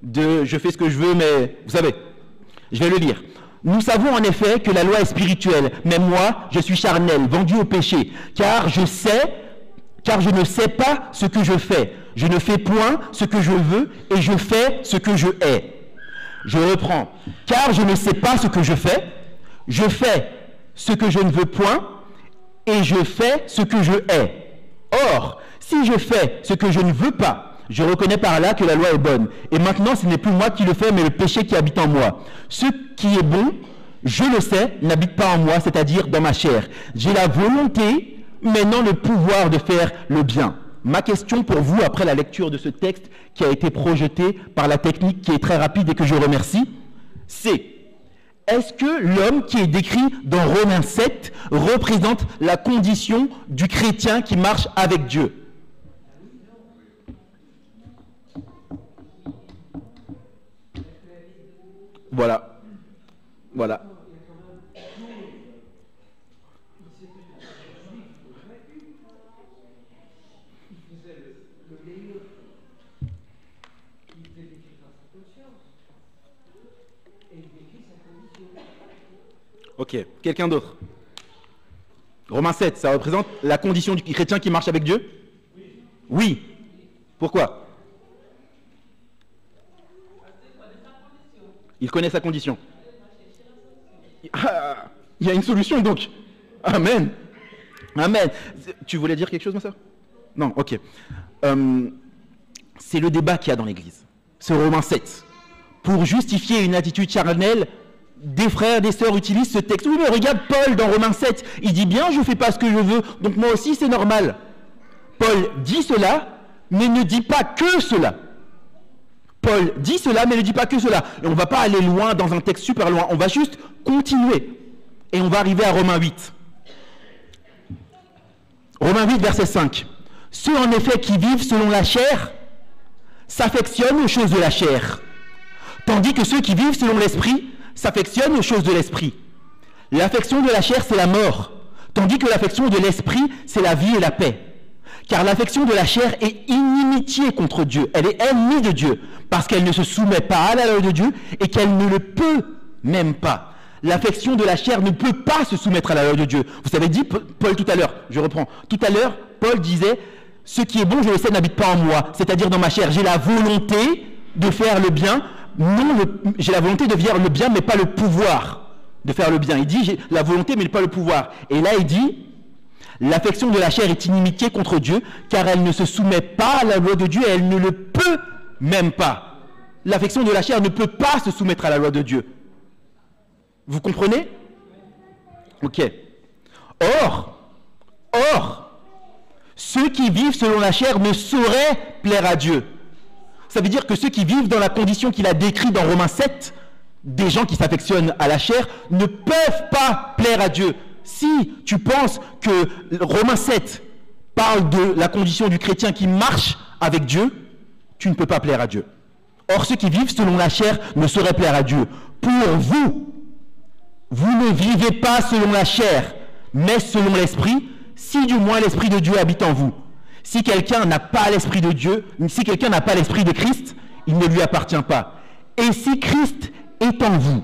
De je fais ce que je veux, mais vous savez. Je vais le lire. Nous savons en effet que la loi est spirituelle, mais moi, je suis charnel, vendu au péché, car je ne sais pas ce que je fais. Je ne fais point ce que je veux et je fais ce que je hais. Je reprends. Car je ne sais pas ce que je fais ce que je ne veux point, et je fais ce que je hais. Or, si je fais ce que je ne veux pas, Je reconnais par là que la loi est bonne. Et maintenant, ce n'est plus moi qui le fais, mais le péché qui habite en moi. Ce qui est bon, je le sais, n'habite pas en moi, c'est-à-dire dans ma chair. J'ai la volonté, mais non le pouvoir de faire le bien. Ma question pour vous, après la lecture de ce texte qui a été projeté par la technique qui est très rapide et que je remercie, c'est: est-ce que l'homme qui est décrit dans Romains 7 représente la condition du chrétien qui marche avec Dieu? Voilà. Voilà. Ok, quelqu'un d'autre? Romains 7, ça représente la condition du chrétien qui marche avec Dieu? Oui. Pourquoi? Il connaît sa condition. Ah, il y a une solution donc. Amen. Amen. Tu voulais dire quelque chose, ma soeur? Non, ok. C'est le débat qu'il y a dans l'Église. Ce Romains 7. Pour justifier une attitude charnelle, des frères, des sœurs utilisent ce texte. Oui, mais regarde Paul dans Romains 7. Il dit bien, je ne fais pas ce que je veux, donc moi aussi c'est normal. Paul dit cela, mais ne dit pas que cela. Paul dit cela, mais ne dit pas que cela. Et on ne va pas aller loin dans un texte super loin. On va juste continuer. Et on va arriver à Romains 8. Romains 8, verset 5. Ceux en effet qui vivent selon la chair s'affectionnent aux choses de la chair, tandis que ceux qui vivent selon l'esprit s'affectionnent aux choses de l'esprit. L'affection de la chair, c'est la mort, tandis que l'affection de l'esprit, c'est la vie et la paix. Car l'affection de la chair est inimitié contre Dieu. Elle est ennemie de Dieu, parce qu'elle ne se soumet pas à la loi de Dieu et qu'elle ne le peut même pas. L'affection de la chair ne peut pas se soumettre à la loi de Dieu. Vous avez dit, Paul tout à l'heure, je reprends, tout à l'heure, Paul disait, ce qui est bon, je le sais, n'habite pas en moi, c'est-à-dire dans ma chair. J'ai la volonté de faire le bien, j'ai la volonté de faire le bien, mais pas le pouvoir de faire le bien. Il dit, j'ai la volonté, mais pas le pouvoir. Et là, il dit, l'affection de la chair est inimitié contre Dieu, car elle ne se soumet pas à la loi de Dieu et elle ne le peut même pas. L'affection de la chair ne peut pas se soumettre à la loi de Dieu. Vous comprenez? Ok. Or, ceux qui vivent selon la chair ne sauraient plaire à Dieu. Ça veut dire que ceux qui vivent dans la condition qu'il a décrite dans Romains 7, des gens qui s'affectionnent à la chair, ne peuvent pas plaire à Dieu. Si tu penses que Romains 7 parle de la condition du chrétien qui marche avec Dieu, tu ne peux pas plaire à Dieu. Or, ceux qui vivent selon la chair ne sauraient plaire à Dieu. Pour vous, vous ne vivez pas selon la chair, mais selon l'esprit, si du moins l'esprit de Dieu habite en vous. Si quelqu'un n'a pas l'esprit de Dieu, si quelqu'un n'a pas l'esprit de Christ, il ne lui appartient pas. Et si Christ est en vous,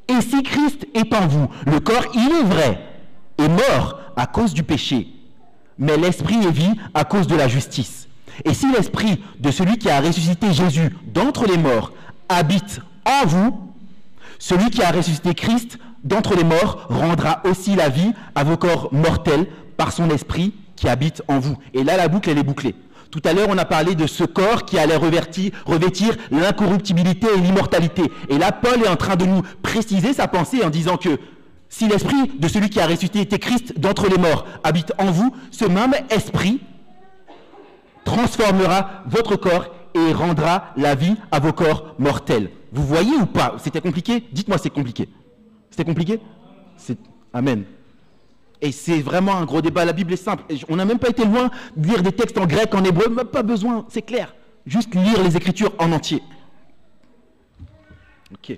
et si Christ est en vous, le corps, il est vrai, est mort à cause du péché, mais l'esprit est vie à cause de la justice. Et si l'esprit de celui qui a ressuscité Jésus d'entre les morts habite en vous, celui qui a ressuscité Christ d'entre les morts rendra aussi la vie à vos corps mortels par son esprit qui habite en vous. Et là, la boucle, elle est bouclée. Tout à l'heure, on a parlé de ce corps qui allait revêtir l'incorruptibilité et l'immortalité. Et là, Paul est en train de nous préciser sa pensée en disant que si l'esprit de celui qui a ressuscité Christ d'entre les morts habite en vous, ce même esprit transformera votre corps et rendra la vie à vos corps mortels. Vous voyez ou pas? C'était compliqué? Dites-moi, c'est compliqué. C'était compliqué? Amen. Et c'est vraiment un gros débat. La Bible est simple. On n'a même pas été loin de lire des textes en grec, en hébreu. Même pas besoin, c'est clair. Juste lire les Écritures en entier. Ok.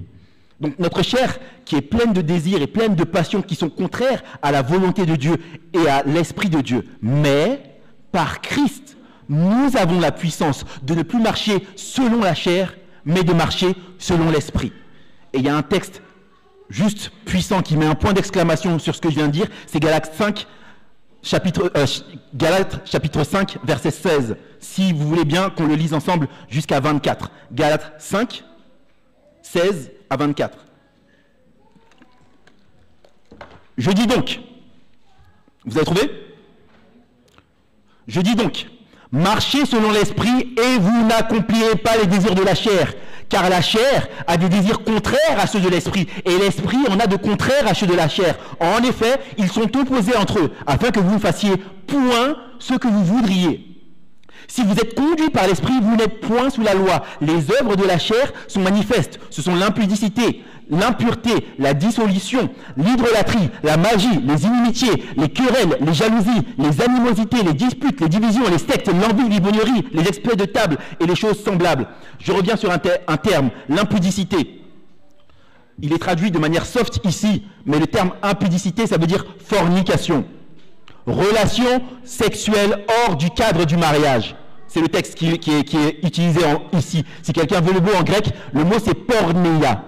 Donc notre chair, qui est pleine de désirs et pleine de passions qui sont contraires à la volonté de Dieu et à l'Esprit de Dieu. Mais, par Christ, nous avons la puissance de ne plus marcher selon la chair, mais de marcher selon l'Esprit. Et il y a un texte juste puissant qui met un point d'exclamation sur ce que je viens de dire, c'est Galates chapitre 5, verset 16. Si vous voulez bien qu'on le lise ensemble jusqu'à 24. Galates 5, 16 à 24. Je dis donc, vous avez trouvé? Je dis donc, Marchez selon l'esprit et vous n'accomplirez pas les désirs de la chair. Car la chair a des désirs contraires à ceux de l'esprit, et l'esprit en a de contraires à ceux de la chair. En effet, ils sont opposés entre eux, afin que vous fassiez point ce que vous voudriez. Si vous êtes conduits par l'esprit, vous n'êtes point sous la loi. Les œuvres de la chair sont manifestes. Ce sont l'impudicité, l'impureté, la dissolution, l'idolâtrie, la magie, les inimitiés, les querelles, les jalousies, les animosités, les disputes, les divisions, les sectes, l'envie, l'ivrognerie, les exploits de table et les choses semblables. Je reviens sur un terme, l'impudicité. Il est traduit de manière soft ici, mais le terme impudicité, ça veut dire fornication. Relation sexuelle hors du cadre du mariage. C'est le texte qui est utilisé ici. Si quelqu'un veut le mot en grec, le mot c'est porneia,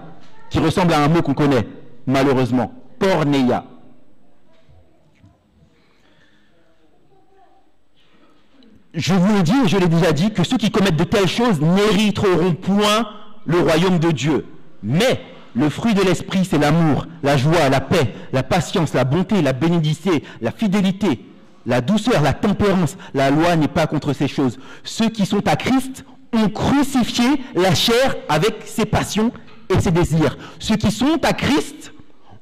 qui ressemble à un mot qu'on connaît, malheureusement. Porneia. Je vous le dis, et je l'ai déjà dit, que ceux qui commettent de telles choses n'hériteront point le royaume de Dieu. Mais le fruit de l'esprit, c'est l'amour, la joie, la paix, la patience, la bonté, la bénédicité, la fidélité, la douceur, la tempérance. La loi n'est pas contre ces choses. Ceux qui sont à Christ ont crucifié la chair avec ses passions et ses désirs. Ceux qui sont à Christ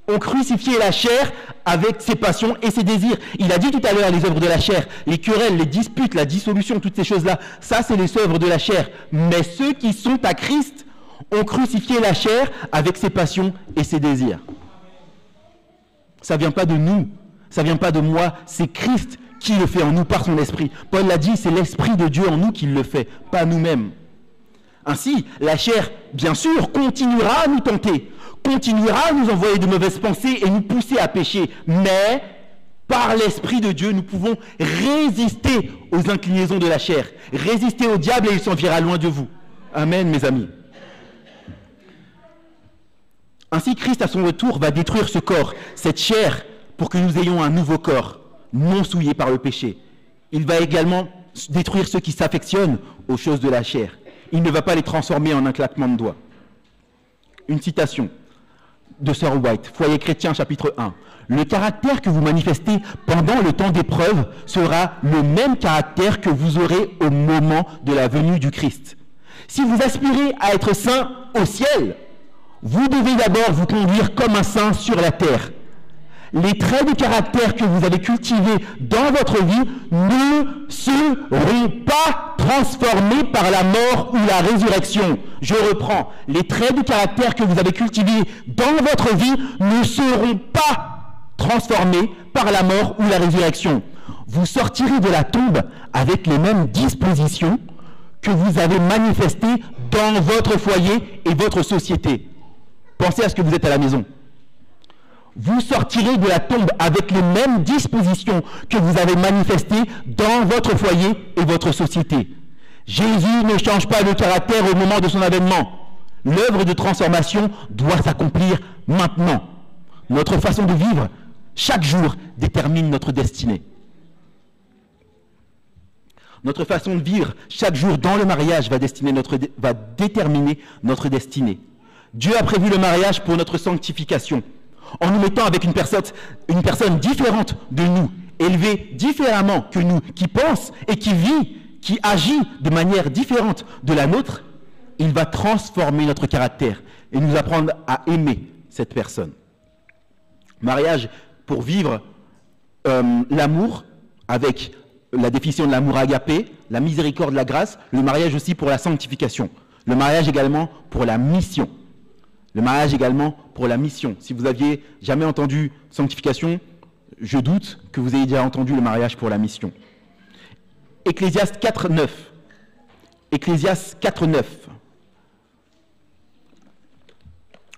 ont crucifié la chair avec ses passions et ses désirs. Il a dit tout à l'heure les œuvres de la chair, les querelles, les disputes, la dissolution, toutes ces choses-là. Ça, c'est les œuvres de la chair. Mais ceux qui sont à Christ ont crucifié la chair avec ses passions et ses désirs. Ça ne vient pas de nous, ça ne vient pas de moi, c'est Christ qui le fait en nous par son esprit. Paul l'a dit, c'est l'esprit de Dieu en nous qui le fait, pas nous-mêmes. Ainsi, la chair, bien sûr, continuera à nous tenter, continuera à nous envoyer de mauvaises pensées et nous pousser à pécher, mais par l'esprit de Dieu, nous pouvons résister aux inclinaisons de la chair, résister au diable et il s'enfuira loin de vous. Amen, mes amis. Ainsi, Christ, à son retour, va détruire ce corps, cette chair, pour que nous ayons un nouveau corps, non souillé par le péché. Il va également détruire ceux qui s'affectionnent aux choses de la chair. Il ne va pas les transformer en un claquement de doigts. Une citation de Sir White, Foyer chrétien, chapitre 1. « Le caractère que vous manifestez pendant le temps d'épreuve sera le même caractère que vous aurez au moment de la venue du Christ. Si vous aspirez à être saint au ciel, vous devez d'abord vous conduire comme un saint sur la terre. Les traits de caractère que vous avez cultivés dans votre vie ne seront pas transformés par la mort ou la résurrection. Je reprends. Les traits de caractère que vous avez cultivés dans votre vie ne seront pas transformés par la mort ou la résurrection. Vous sortirez de la tombe avec les mêmes dispositions que vous avez manifestées dans votre foyer et votre société. Pensez à ce que vous êtes à la maison. Vous sortirez de la tombe avec les mêmes dispositions que vous avez manifestées dans votre foyer et votre société. Jésus ne change pas de caractère au moment de son avènement. L'œuvre de transformation doit s'accomplir maintenant. Notre façon de vivre, chaque jour, détermine notre destinée. Notre façon de vivre, chaque jour dans le mariage, va déterminer notre destinée. Dieu a prévu le mariage pour notre sanctification, en nous mettant avec une personne différente de nous, élevée différemment que nous, qui pense et qui vit, qui agit de manière différente de la nôtre. Il va transformer notre caractère et nous apprendre à aimer cette personne. Mariage pour vivre l'amour avec la définition de l'amour agapé, la miséricorde, la grâce, le mariage aussi pour la sanctification, le mariage également pour la mission. Le mariage également pour la mission. Si vous aviez jamais entendu sanctification, je doute que vous ayez déjà entendu le mariage pour la mission. Ecclésiaste 4.9. Ecclésiaste 4.9.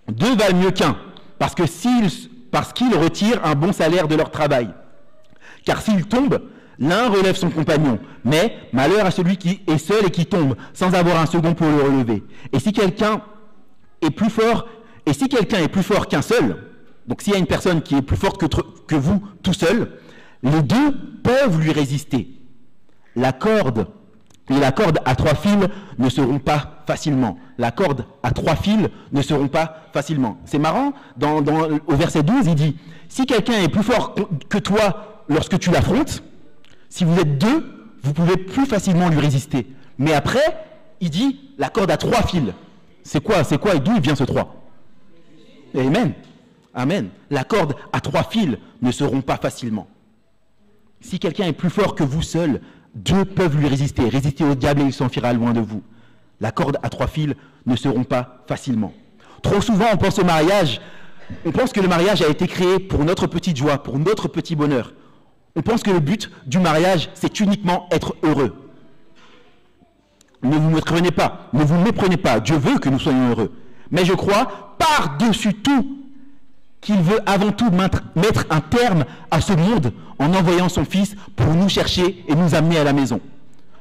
Deux valent mieux qu'un, parce qu'ils retirent un bon salaire de leur travail. Car s'ils tombent, l'un relève son compagnon, mais malheur à celui qui est seul et qui tombe, sans avoir un second pour le relever. Et si quelqu'un est plus fort qu'un seul, donc s'il y a une personne qui est plus forte que vous tout seul, les deux peuvent lui résister. La corde et la corde à 3 fils ne seront pas facilement. La corde à 3 fils ne seront pas facilement. C'est marrant, au verset 12, il dit, si quelqu'un est plus fort que toi lorsque tu l'affrontes, si vous êtes deux vous pouvez plus facilement lui résister. Mais après, il dit la corde a 3 fils. C'est quoi et d'où il vient ce 3? Amen. Amen. La corde à 3 fils ne se rompt pas facilement. Si quelqu'un est plus fort que vous seul, Dieu peut lui résister. Résistez au diable et il s'enfuira loin de vous. La corde à 3 fils ne se rompt pas facilement. Trop souvent, on pense au mariage. On pense que le mariage a été créé pour notre petite joie, pour notre petit bonheur. On pense que le but du mariage, c'est uniquement être heureux. Ne vous méprenez pas, ne vous méprenez pas. Dieu veut que nous soyons heureux. Mais je crois, par-dessus tout, qu'il veut avant tout mettre un terme à ce monde en envoyant son Fils pour nous chercher et nous amener à la maison.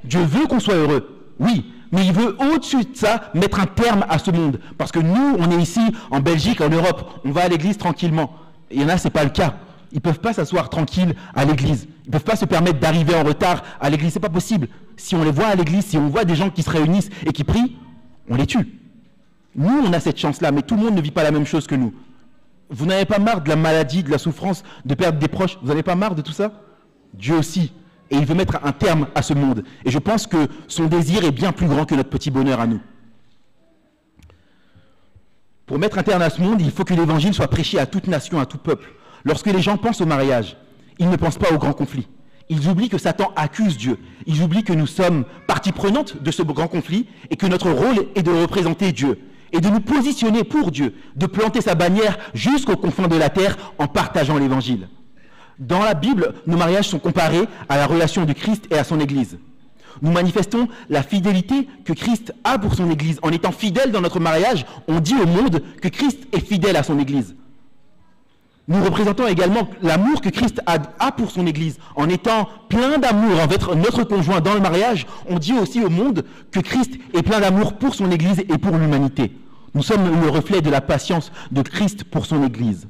Dieu veut qu'on soit heureux, oui, mais il veut au-dessus de ça mettre un terme à ce monde. Parce que nous, on est ici, en Belgique, en Europe, on va à l'église tranquillement. Il y en a, ce n'est pas le cas. Ils ne peuvent pas s'asseoir tranquilles à l'église. Ils ne peuvent pas se permettre d'arriver en retard à l'église. Ce n'est pas possible. Si on les voit à l'église, si on voit des gens qui se réunissent et qui prient, on les tue. Nous, on a cette chance-là, mais tout le monde ne vit pas la même chose que nous. Vous n'avez pas marre de la maladie, de la souffrance, de perdre des proches? Vous n'avez pas marre de tout ça? Dieu aussi. Et il veut mettre un terme à ce monde. Et je pense que son désir est bien plus grand que notre petit bonheur à nous. Pour mettre un terme à ce monde, il faut que l'évangile soit prêché à toute nation, à tout peuple. Lorsque les gens pensent au mariage, ils ne pensent pas au grand conflit. Ils oublient que Satan accuse Dieu. Ils oublient que nous sommes partie prenante de ce grand conflit et que notre rôle est de représenter Dieu et de nous positionner pour Dieu, de planter sa bannière jusqu'aux confins de la terre en partageant l'évangile. Dans la Bible, nos mariages sont comparés à la relation du Christ et à son Église. Nous manifestons la fidélité que Christ a pour son Église. En étant fidèles dans notre mariage, on dit au monde que Christ est fidèle à son Église. Nous représentons également l'amour que Christ a pour son Église. En étant plein d'amour envers notre conjoint dans le mariage, on dit aussi au monde que Christ est plein d'amour pour son Église et pour l'humanité. Nous sommes le reflet de la patience de Christ pour son Église.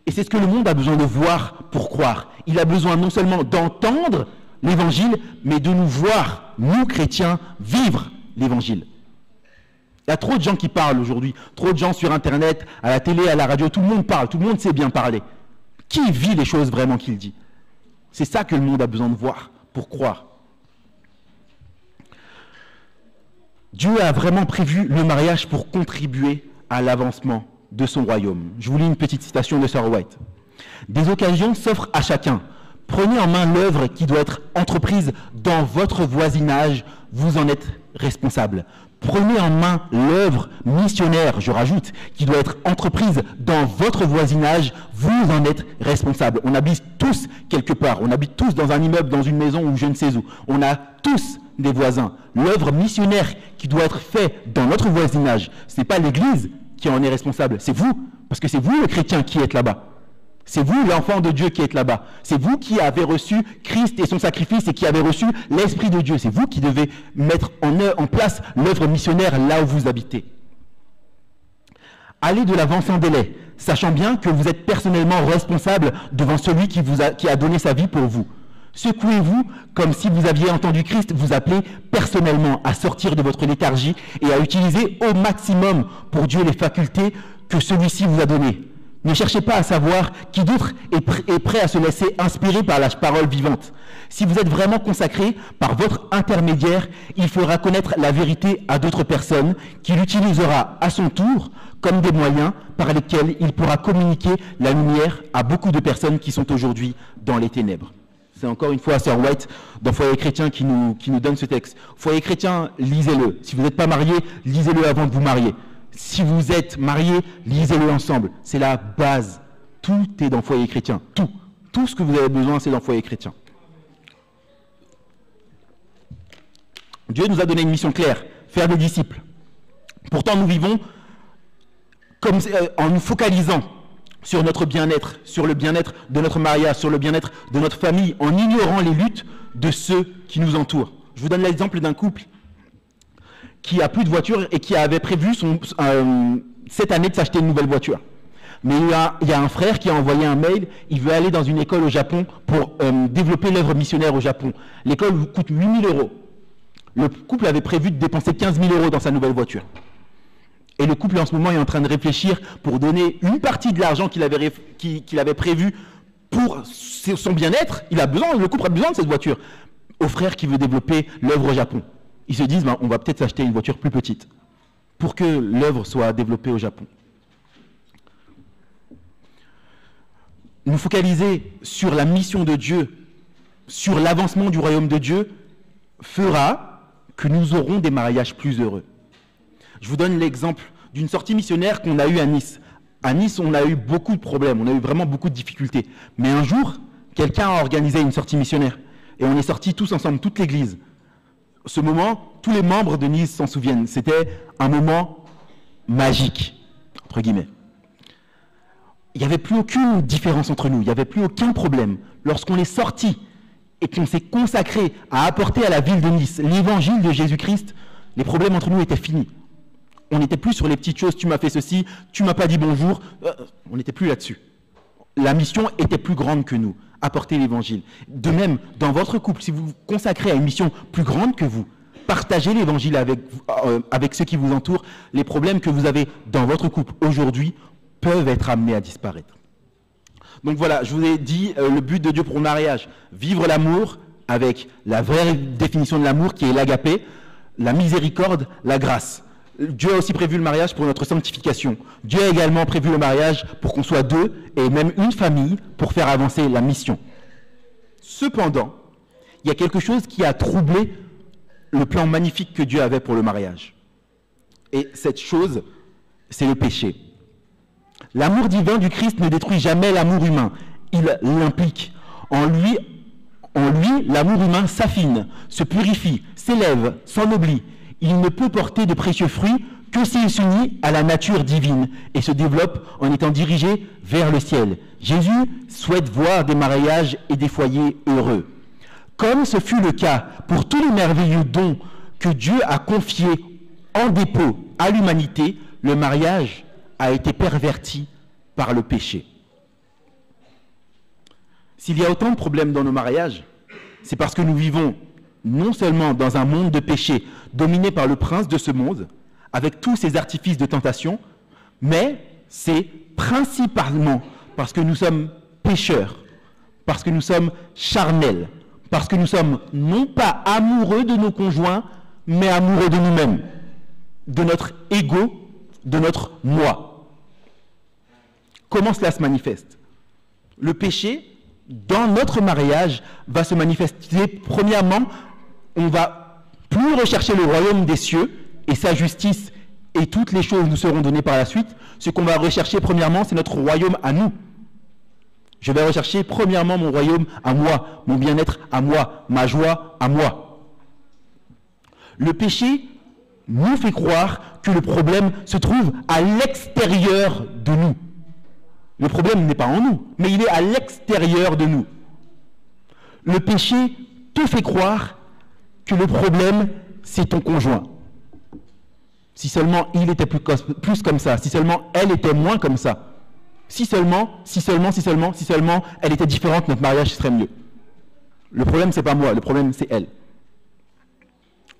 Et c'est ce que le monde a besoin de voir pour croire. Il a besoin non seulement d'entendre l'Évangile, mais de nous voir, nous chrétiens, vivre l'Évangile. Il y a trop de gens qui parlent aujourd'hui, trop de gens sur Internet, à la télé, à la radio, tout le monde parle, tout le monde sait bien parler. Qui vit les choses vraiment qu'il dit? C'est ça que le monde a besoin de voir pour croire. Dieu a vraiment prévu le mariage pour contribuer à l'avancement de son royaume. Je vous lis une petite citation de Sir White. Des occasions s'offrent à chacun. Prenez en main l'œuvre qui doit être entreprise dans votre voisinage, vous en êtes responsable. Prenez en main l'œuvre missionnaire, je rajoute, qui doit être entreprise dans votre voisinage, vous en êtes responsable. On habite tous quelque part, on habite tous dans un immeuble, dans une maison ou je ne sais où. On a tous des voisins. L'œuvre missionnaire qui doit être faite dans notre voisinage, ce n'est pas l'Église qui en est responsable, c'est vous, parce que c'est vous le chrétien qui êtes là-bas. C'est vous, l'enfant de Dieu, qui êtes là-bas. C'est vous qui avez reçu Christ et son sacrifice et qui avez reçu l'Esprit de Dieu. C'est vous qui devez mettre en place l'œuvre missionnaire là où vous habitez. Allez de l'avant sans délai, sachant bien que vous êtes personnellement responsable devant celui qui a donné sa vie pour vous. Secouez-vous comme si vous aviez entendu Christ vous appeler personnellement à sortir de votre léthargie et à utiliser au maximum pour Dieu les facultés que celui-ci vous a données. Ne cherchez pas à savoir qui d'autre est prêt à se laisser inspirer par la parole vivante. Si vous êtes vraiment consacré par votre intermédiaire, il fera connaître la vérité à d'autres personnes qu'il utilisera à son tour comme des moyens par lesquels il pourra communiquer la lumière à beaucoup de personnes qui sont aujourd'hui dans les ténèbres. C'est encore une fois Sir White dans Foyer chrétien qui nous donne ce texte. Foyer chrétien, lisez-le. Si vous n'êtes pas marié, lisez-le avant de vous marier. Si vous êtes mariés, lisez-le ensemble. C'est la base. Tout est dans Foyer chrétien. Tout. Tout ce que vous avez besoin, c'est dans Foyer chrétien. Dieu nous a donné une mission claire, faire des disciples. Pourtant, nous vivons en nous focalisant sur notre bien-être, sur le bien-être de notre mariage, sur le bien-être de notre famille, en ignorant les luttes de ceux qui nous entourent. Je vous donne l'exemple d'un couple qui a plus de voiture et qui avait prévu cette année de s'acheter une nouvelle voiture. Mais il y a un frère qui a envoyé un mail, il veut aller dans une école au Japon pour développer l'œuvre missionnaire au Japon. L'école coûte 8 000 €. Le couple avait prévu de dépenser 15 000 € dans sa nouvelle voiture. Et le couple en ce moment est en train de réfléchir pour donner une partie de l'argent qu'il avait prévu pour son bien-être. Le couple a besoin de cette voiture. au frère qui veut développer l'œuvre au Japon. Ils se disent, on va peut-être s'acheter une voiture plus petite pour que l'œuvre soit développée au Japon. Nous focaliser sur la mission de Dieu, sur l'avancement du royaume de Dieu, fera que nous aurons des mariages plus heureux. Je vous donne l'exemple d'une sortie missionnaire qu'on a eue à Nice. À Nice, on a eu beaucoup de problèmes, on a eu vraiment beaucoup de difficultés. Mais un jour, quelqu'un a organisé une sortie missionnaire. Et on est sortis tous ensemble, toute l'église. Ce moment, tous les membres de Nice s'en souviennent. C'était un moment magique, entre guillemets. Il n'y avait plus aucune différence entre nous, il n'y avait plus aucun problème. Lorsqu'on est sortis et qu'on s'est consacré à apporter à la ville de Nice l'évangile de Jésus-Christ, les problèmes entre nous étaient finis. On n'était plus sur les petites choses, tu m'as fait ceci, tu m'as pas dit bonjour, on n'était plus là-dessus. La mission était plus grande que nous, apporter l'évangile. De même, dans votre couple, si vous vous consacrez à une mission plus grande que vous, partagez l'évangile avec ceux qui vous entourent, les problèmes que vous avez dans votre couple aujourd'hui peuvent être amenés à disparaître. Donc voilà, je vous ai dit le but de Dieu pour le mariage, vivre l'amour avec la vraie définition de l'amour qui est l'agapé, la miséricorde, la grâce. Dieu a aussi prévu le mariage pour notre sanctification. Dieu a également prévu le mariage pour qu'on soit deux et même une famille pour faire avancer la mission. Cependant, il y a quelque chose qui a troublé le plan magnifique que Dieu avait pour le mariage. Et cette chose, c'est le péché. L'amour divin du Christ ne détruit jamais l'amour humain, il l'implique. En lui, l'amour humain s'affine, se purifie, s'élève, s'ennoblit. Il ne peut porter de précieux fruits que s'il s'unit à la nature divine et se développe en étant dirigé vers le ciel. Jésus souhaite voir des mariages et des foyers heureux. Comme ce fut le cas pour tous les merveilleux dons que Dieu a confiés en dépôt à l'humanité, le mariage a été perverti par le péché. S'il y a autant de problèmes dans nos mariages, c'est parce que nous vivons non seulement dans un monde de péché dominé par le prince de ce monde, avec tous ses artifices de tentation, mais c'est principalement parce que nous sommes pécheurs, parce que nous sommes charnels, parce que nous sommes non pas amoureux de nos conjoints, mais amoureux de nous-mêmes, de notre ego, de notre moi. Comment cela se manifeste? Le péché, dans notre mariage, va se manifester premièrement, on va plus rechercher le royaume des cieux et sa justice et toutes les choses nous seront données par la suite. Ce qu'on va rechercher premièrement, c'est notre royaume à nous. Je vais rechercher premièrement mon royaume à moi, mon bien-être à moi, ma joie à moi. Le péché nous fait croire que le problème se trouve à l'extérieur de nous. Le problème n'est pas en nous, mais il est à l'extérieur de nous. Le péché te fait croire que le problème, c'est ton conjoint. Si seulement il était plus comme ça, si seulement elle était moins comme ça, si seulement elle était différente, notre mariage serait mieux. Le problème, c'est pas moi, le problème, c'est elle.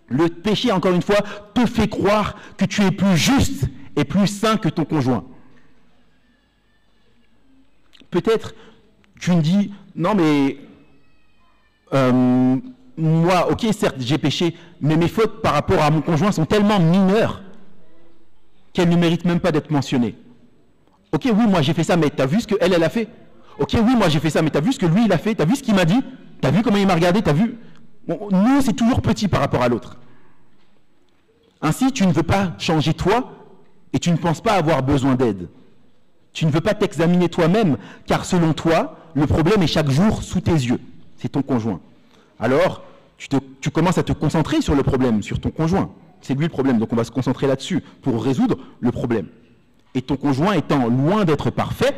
Le péché, encore une fois, te fait croire que tu es plus juste et plus saint que ton conjoint. Peut-être tu me dis, non mais moi, ok, certes, j'ai péché, mais mes fautes par rapport à mon conjoint sont tellement mineures qu'elles ne méritent même pas d'être mentionnées. Ok, oui, moi j'ai fait ça, mais t'as vu ce qu'elle a fait? Ok, oui, moi j'ai fait ça, mais t'as vu ce que lui il a fait? T'as vu ce qu'il m'a dit? T'as vu comment il m'a regardé? T'as vu? Bon, nous, c'est toujours petit par rapport à l'autre. Ainsi, tu ne veux pas changer toi et tu ne penses pas avoir besoin d'aide. Tu ne veux pas t'examiner toi-même, car selon toi, le problème est chaque jour sous tes yeux. C'est ton conjoint. Alors, tu commences à te concentrer sur le problème, sur ton conjoint. C'est lui le problème, donc on va se concentrer là-dessus pour résoudre le problème. Et ton conjoint étant loin d'être parfait,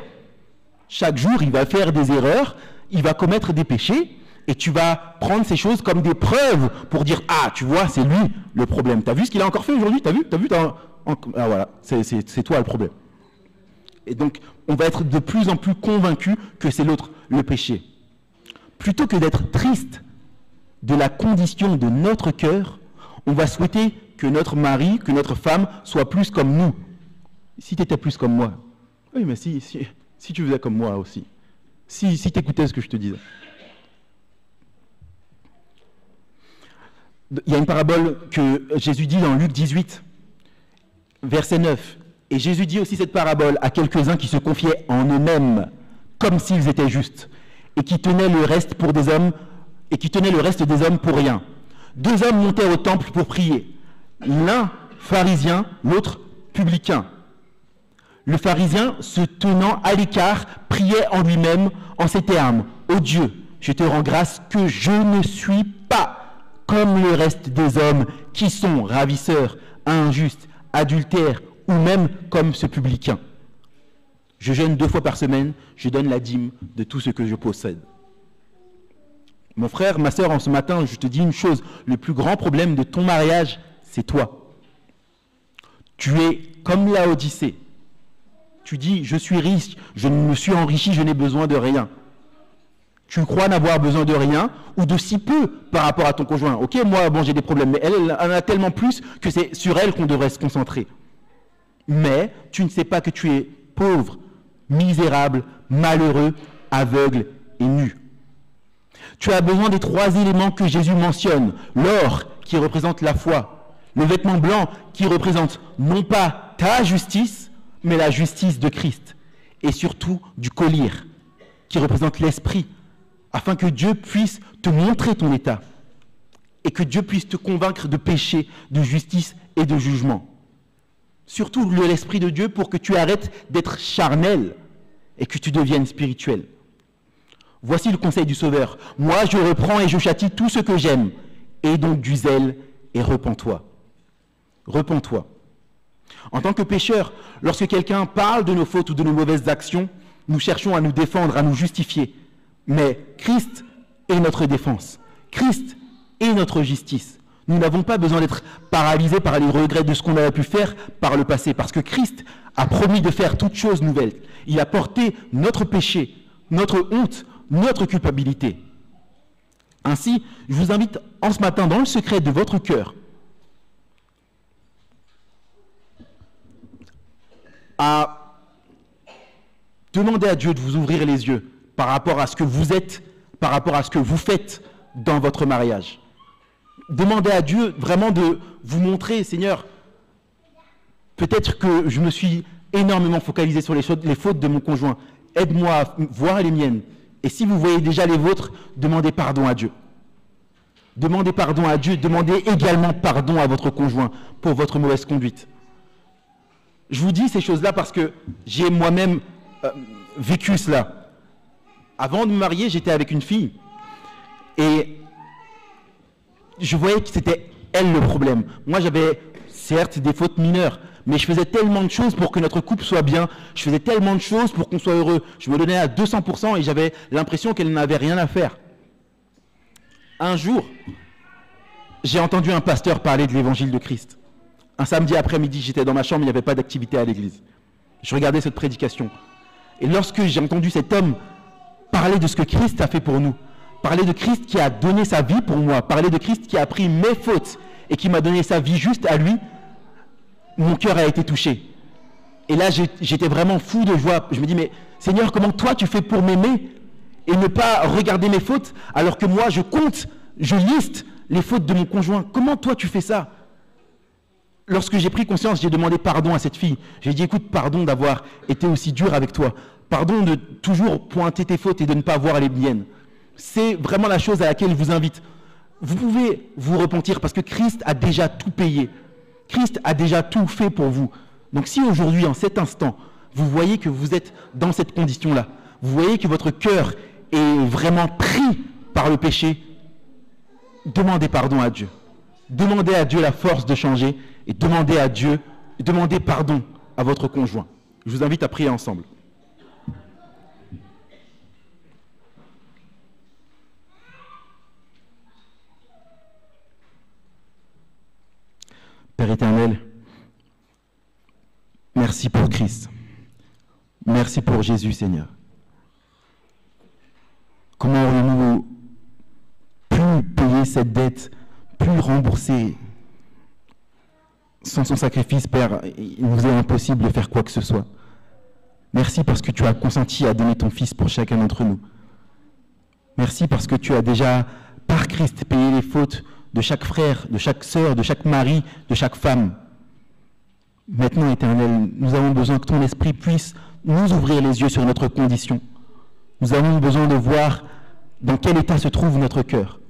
chaque jour, il va faire des erreurs, il va commettre des péchés, et tu vas prendre ces choses comme des preuves pour dire « Ah, tu vois, c'est lui le problème. T'as vu ce qu'il a encore fait aujourd'hui? T'as vu Ah voilà, c'est toi le problème. » Et donc, on va être de plus en plus convaincu que c'est l'autre, le péché. Plutôt que d'être triste de la condition de notre cœur, on va souhaiter que notre mari, que notre femme soit plus comme nous. Si tu étais plus comme moi. Oui, mais si tu faisais comme moi aussi. Si tu écoutais ce que je te disais. Il y a une parabole que Jésus dit dans Luc 18, verset 9. Et Jésus dit aussi cette parabole à quelques-uns qui se confiaient en eux-mêmes, comme s'ils étaient justes, et qui tenaient le reste des hommes pour rien. 2 hommes montèrent au temple pour prier. L'un pharisien, l'autre publicain. Le pharisien, se tenant à l'écart, priait en lui-même en ces termes: Ô Dieu, je te rends grâce que je ne suis pas comme le reste des hommes qui sont ravisseurs, injustes, adultères, ou même comme ce publicain. Je jeûne 2 fois par semaine, je donne la dîme de tout ce que je possède. Mon frère, ma sœur, en ce matin, je te dis une chose, le plus grand problème de ton mariage, c'est toi. Tu es comme Laodicée. Tu dis, je suis riche, je me suis enrichi, je n'ai besoin de rien. Tu crois n'avoir besoin de rien ou de si peu par rapport à ton conjoint. Ok, moi, bon, j'ai des problèmes, mais elle en a tellement plus que c'est sur elle qu'on devrait se concentrer. Mais tu ne sais pas que tu es pauvre, misérable, malheureux, aveugle et nu. Tu as besoin des 3 éléments que Jésus mentionne. L'or, qui représente la foi. Le vêtement blanc, qui représente non pas ta justice, mais la justice de Christ. Et surtout du collier, qui représente l'esprit, afin que Dieu puisse te montrer ton état. Et que Dieu puisse te convaincre de péché, de justice et de jugement. Surtout l'Esprit de Dieu pour que tu arrêtes d'être charnel et que tu deviennes spirituel. Voici le conseil du Sauveur. Moi, je reprends et je châtie tout ce que j'aime. Aie donc du zèle et repens-toi. Repens-toi. En tant que pécheurs, lorsque quelqu'un parle de nos fautes ou de nos mauvaises actions, nous cherchons à nous défendre, à nous justifier. Mais Christ est notre défense. Christ est notre justice. Nous n'avons pas besoin d'être paralysés par les regrets de ce qu'on a pu faire par le passé, parce que Christ a promis de faire toutes choses nouvelles. Il a porté notre péché, notre honte, notre culpabilité. Ainsi, je vous invite en ce matin, dans le secret de votre cœur, à demander à Dieu de vous ouvrir les yeux par rapport à ce que vous êtes, par rapport à ce que vous faites dans votre mariage. Demandez à Dieu vraiment de vous montrer, Seigneur, peut-être que je me suis énormément focalisé sur les fautes de mon conjoint. Aide-moi à voir les miennes. Et si vous voyez déjà les vôtres, demandez pardon à Dieu. Demandez pardon à Dieu, demandez également pardon à votre conjoint pour votre mauvaise conduite. Je vous dis ces choses-là parce que j'ai moi-même vécu cela. Avant de me marier, j'étais avec une fille et je voyais que c'était elle le problème. Moi, j'avais certes des fautes mineures, mais je faisais tellement de choses pour que notre couple soit bien, je faisais tellement de choses pour qu'on soit heureux. Je me donnais à 200% et j'avais l'impression qu'elle n'avait rien à faire. Un jour, j'ai entendu un pasteur parler de l'évangile de Christ. Un samedi après-midi, j'étais dans ma chambre, il n'y avait pas d'activité à l'église. Je regardais cette prédication. Et lorsque j'ai entendu cet homme parler de ce que Christ a fait pour nous, parler de Christ qui a donné sa vie pour moi, parler de Christ qui a pris mes fautes et qui m'a donné sa vie juste à lui, mon cœur a été touché. Et là, j'étais vraiment fou de joie. Je me dis, mais Seigneur, comment toi tu fais pour m'aimer et ne pas regarder mes fautes alors que moi je compte, je liste les fautes de mon conjoint. Comment toi tu fais ça? Lorsque j'ai pris conscience, j'ai demandé pardon à cette fille. J'ai dit, écoute, pardon d'avoir été aussi dur avec toi. Pardon de toujours pointer tes fautes et de ne pas voir les miennes. C'est vraiment la chose à laquelle je vous invite. Vous pouvez vous repentir parce que Christ a déjà tout payé. Christ a déjà tout fait pour vous. Donc si aujourd'hui, en cet instant, vous voyez que vous êtes dans cette condition-là, vous voyez que votre cœur est vraiment pris par le péché, demandez pardon à Dieu. Demandez à Dieu la force de changer et demandez pardon à votre conjoint. Je vous invite à prier ensemble. Père éternel, merci pour Christ. Merci pour Jésus, Seigneur. Comment aurions-nous pu payer cette dette, pu rembourser sans son sacrifice, Père? Il nous est impossible de faire quoi que ce soit. Merci parce que tu as consenti à donner ton Fils pour chacun d'entre nous. Merci parce que tu as déjà, par Christ, payé les fautes de chaque frère, de chaque sœur, de chaque mari, de chaque femme. Maintenant, Éternel, nous avons besoin que ton esprit puisse nous ouvrir les yeux sur notre condition. Nous avons besoin de voir dans quel état se trouve notre cœur.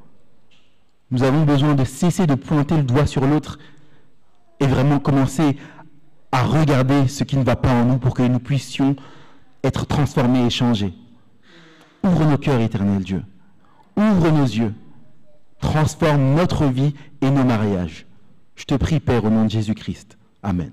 Nous avons besoin de cesser de pointer le doigt sur l'autre et vraiment commencer à regarder ce qui ne va pas en nous pour que nous puissions être transformés et changés. Ouvre nos cœurs, Éternel Dieu. Ouvre nos yeux. Transforme notre vie et nos mariages. Je te prie, Père, au nom de Jésus-Christ. Amen.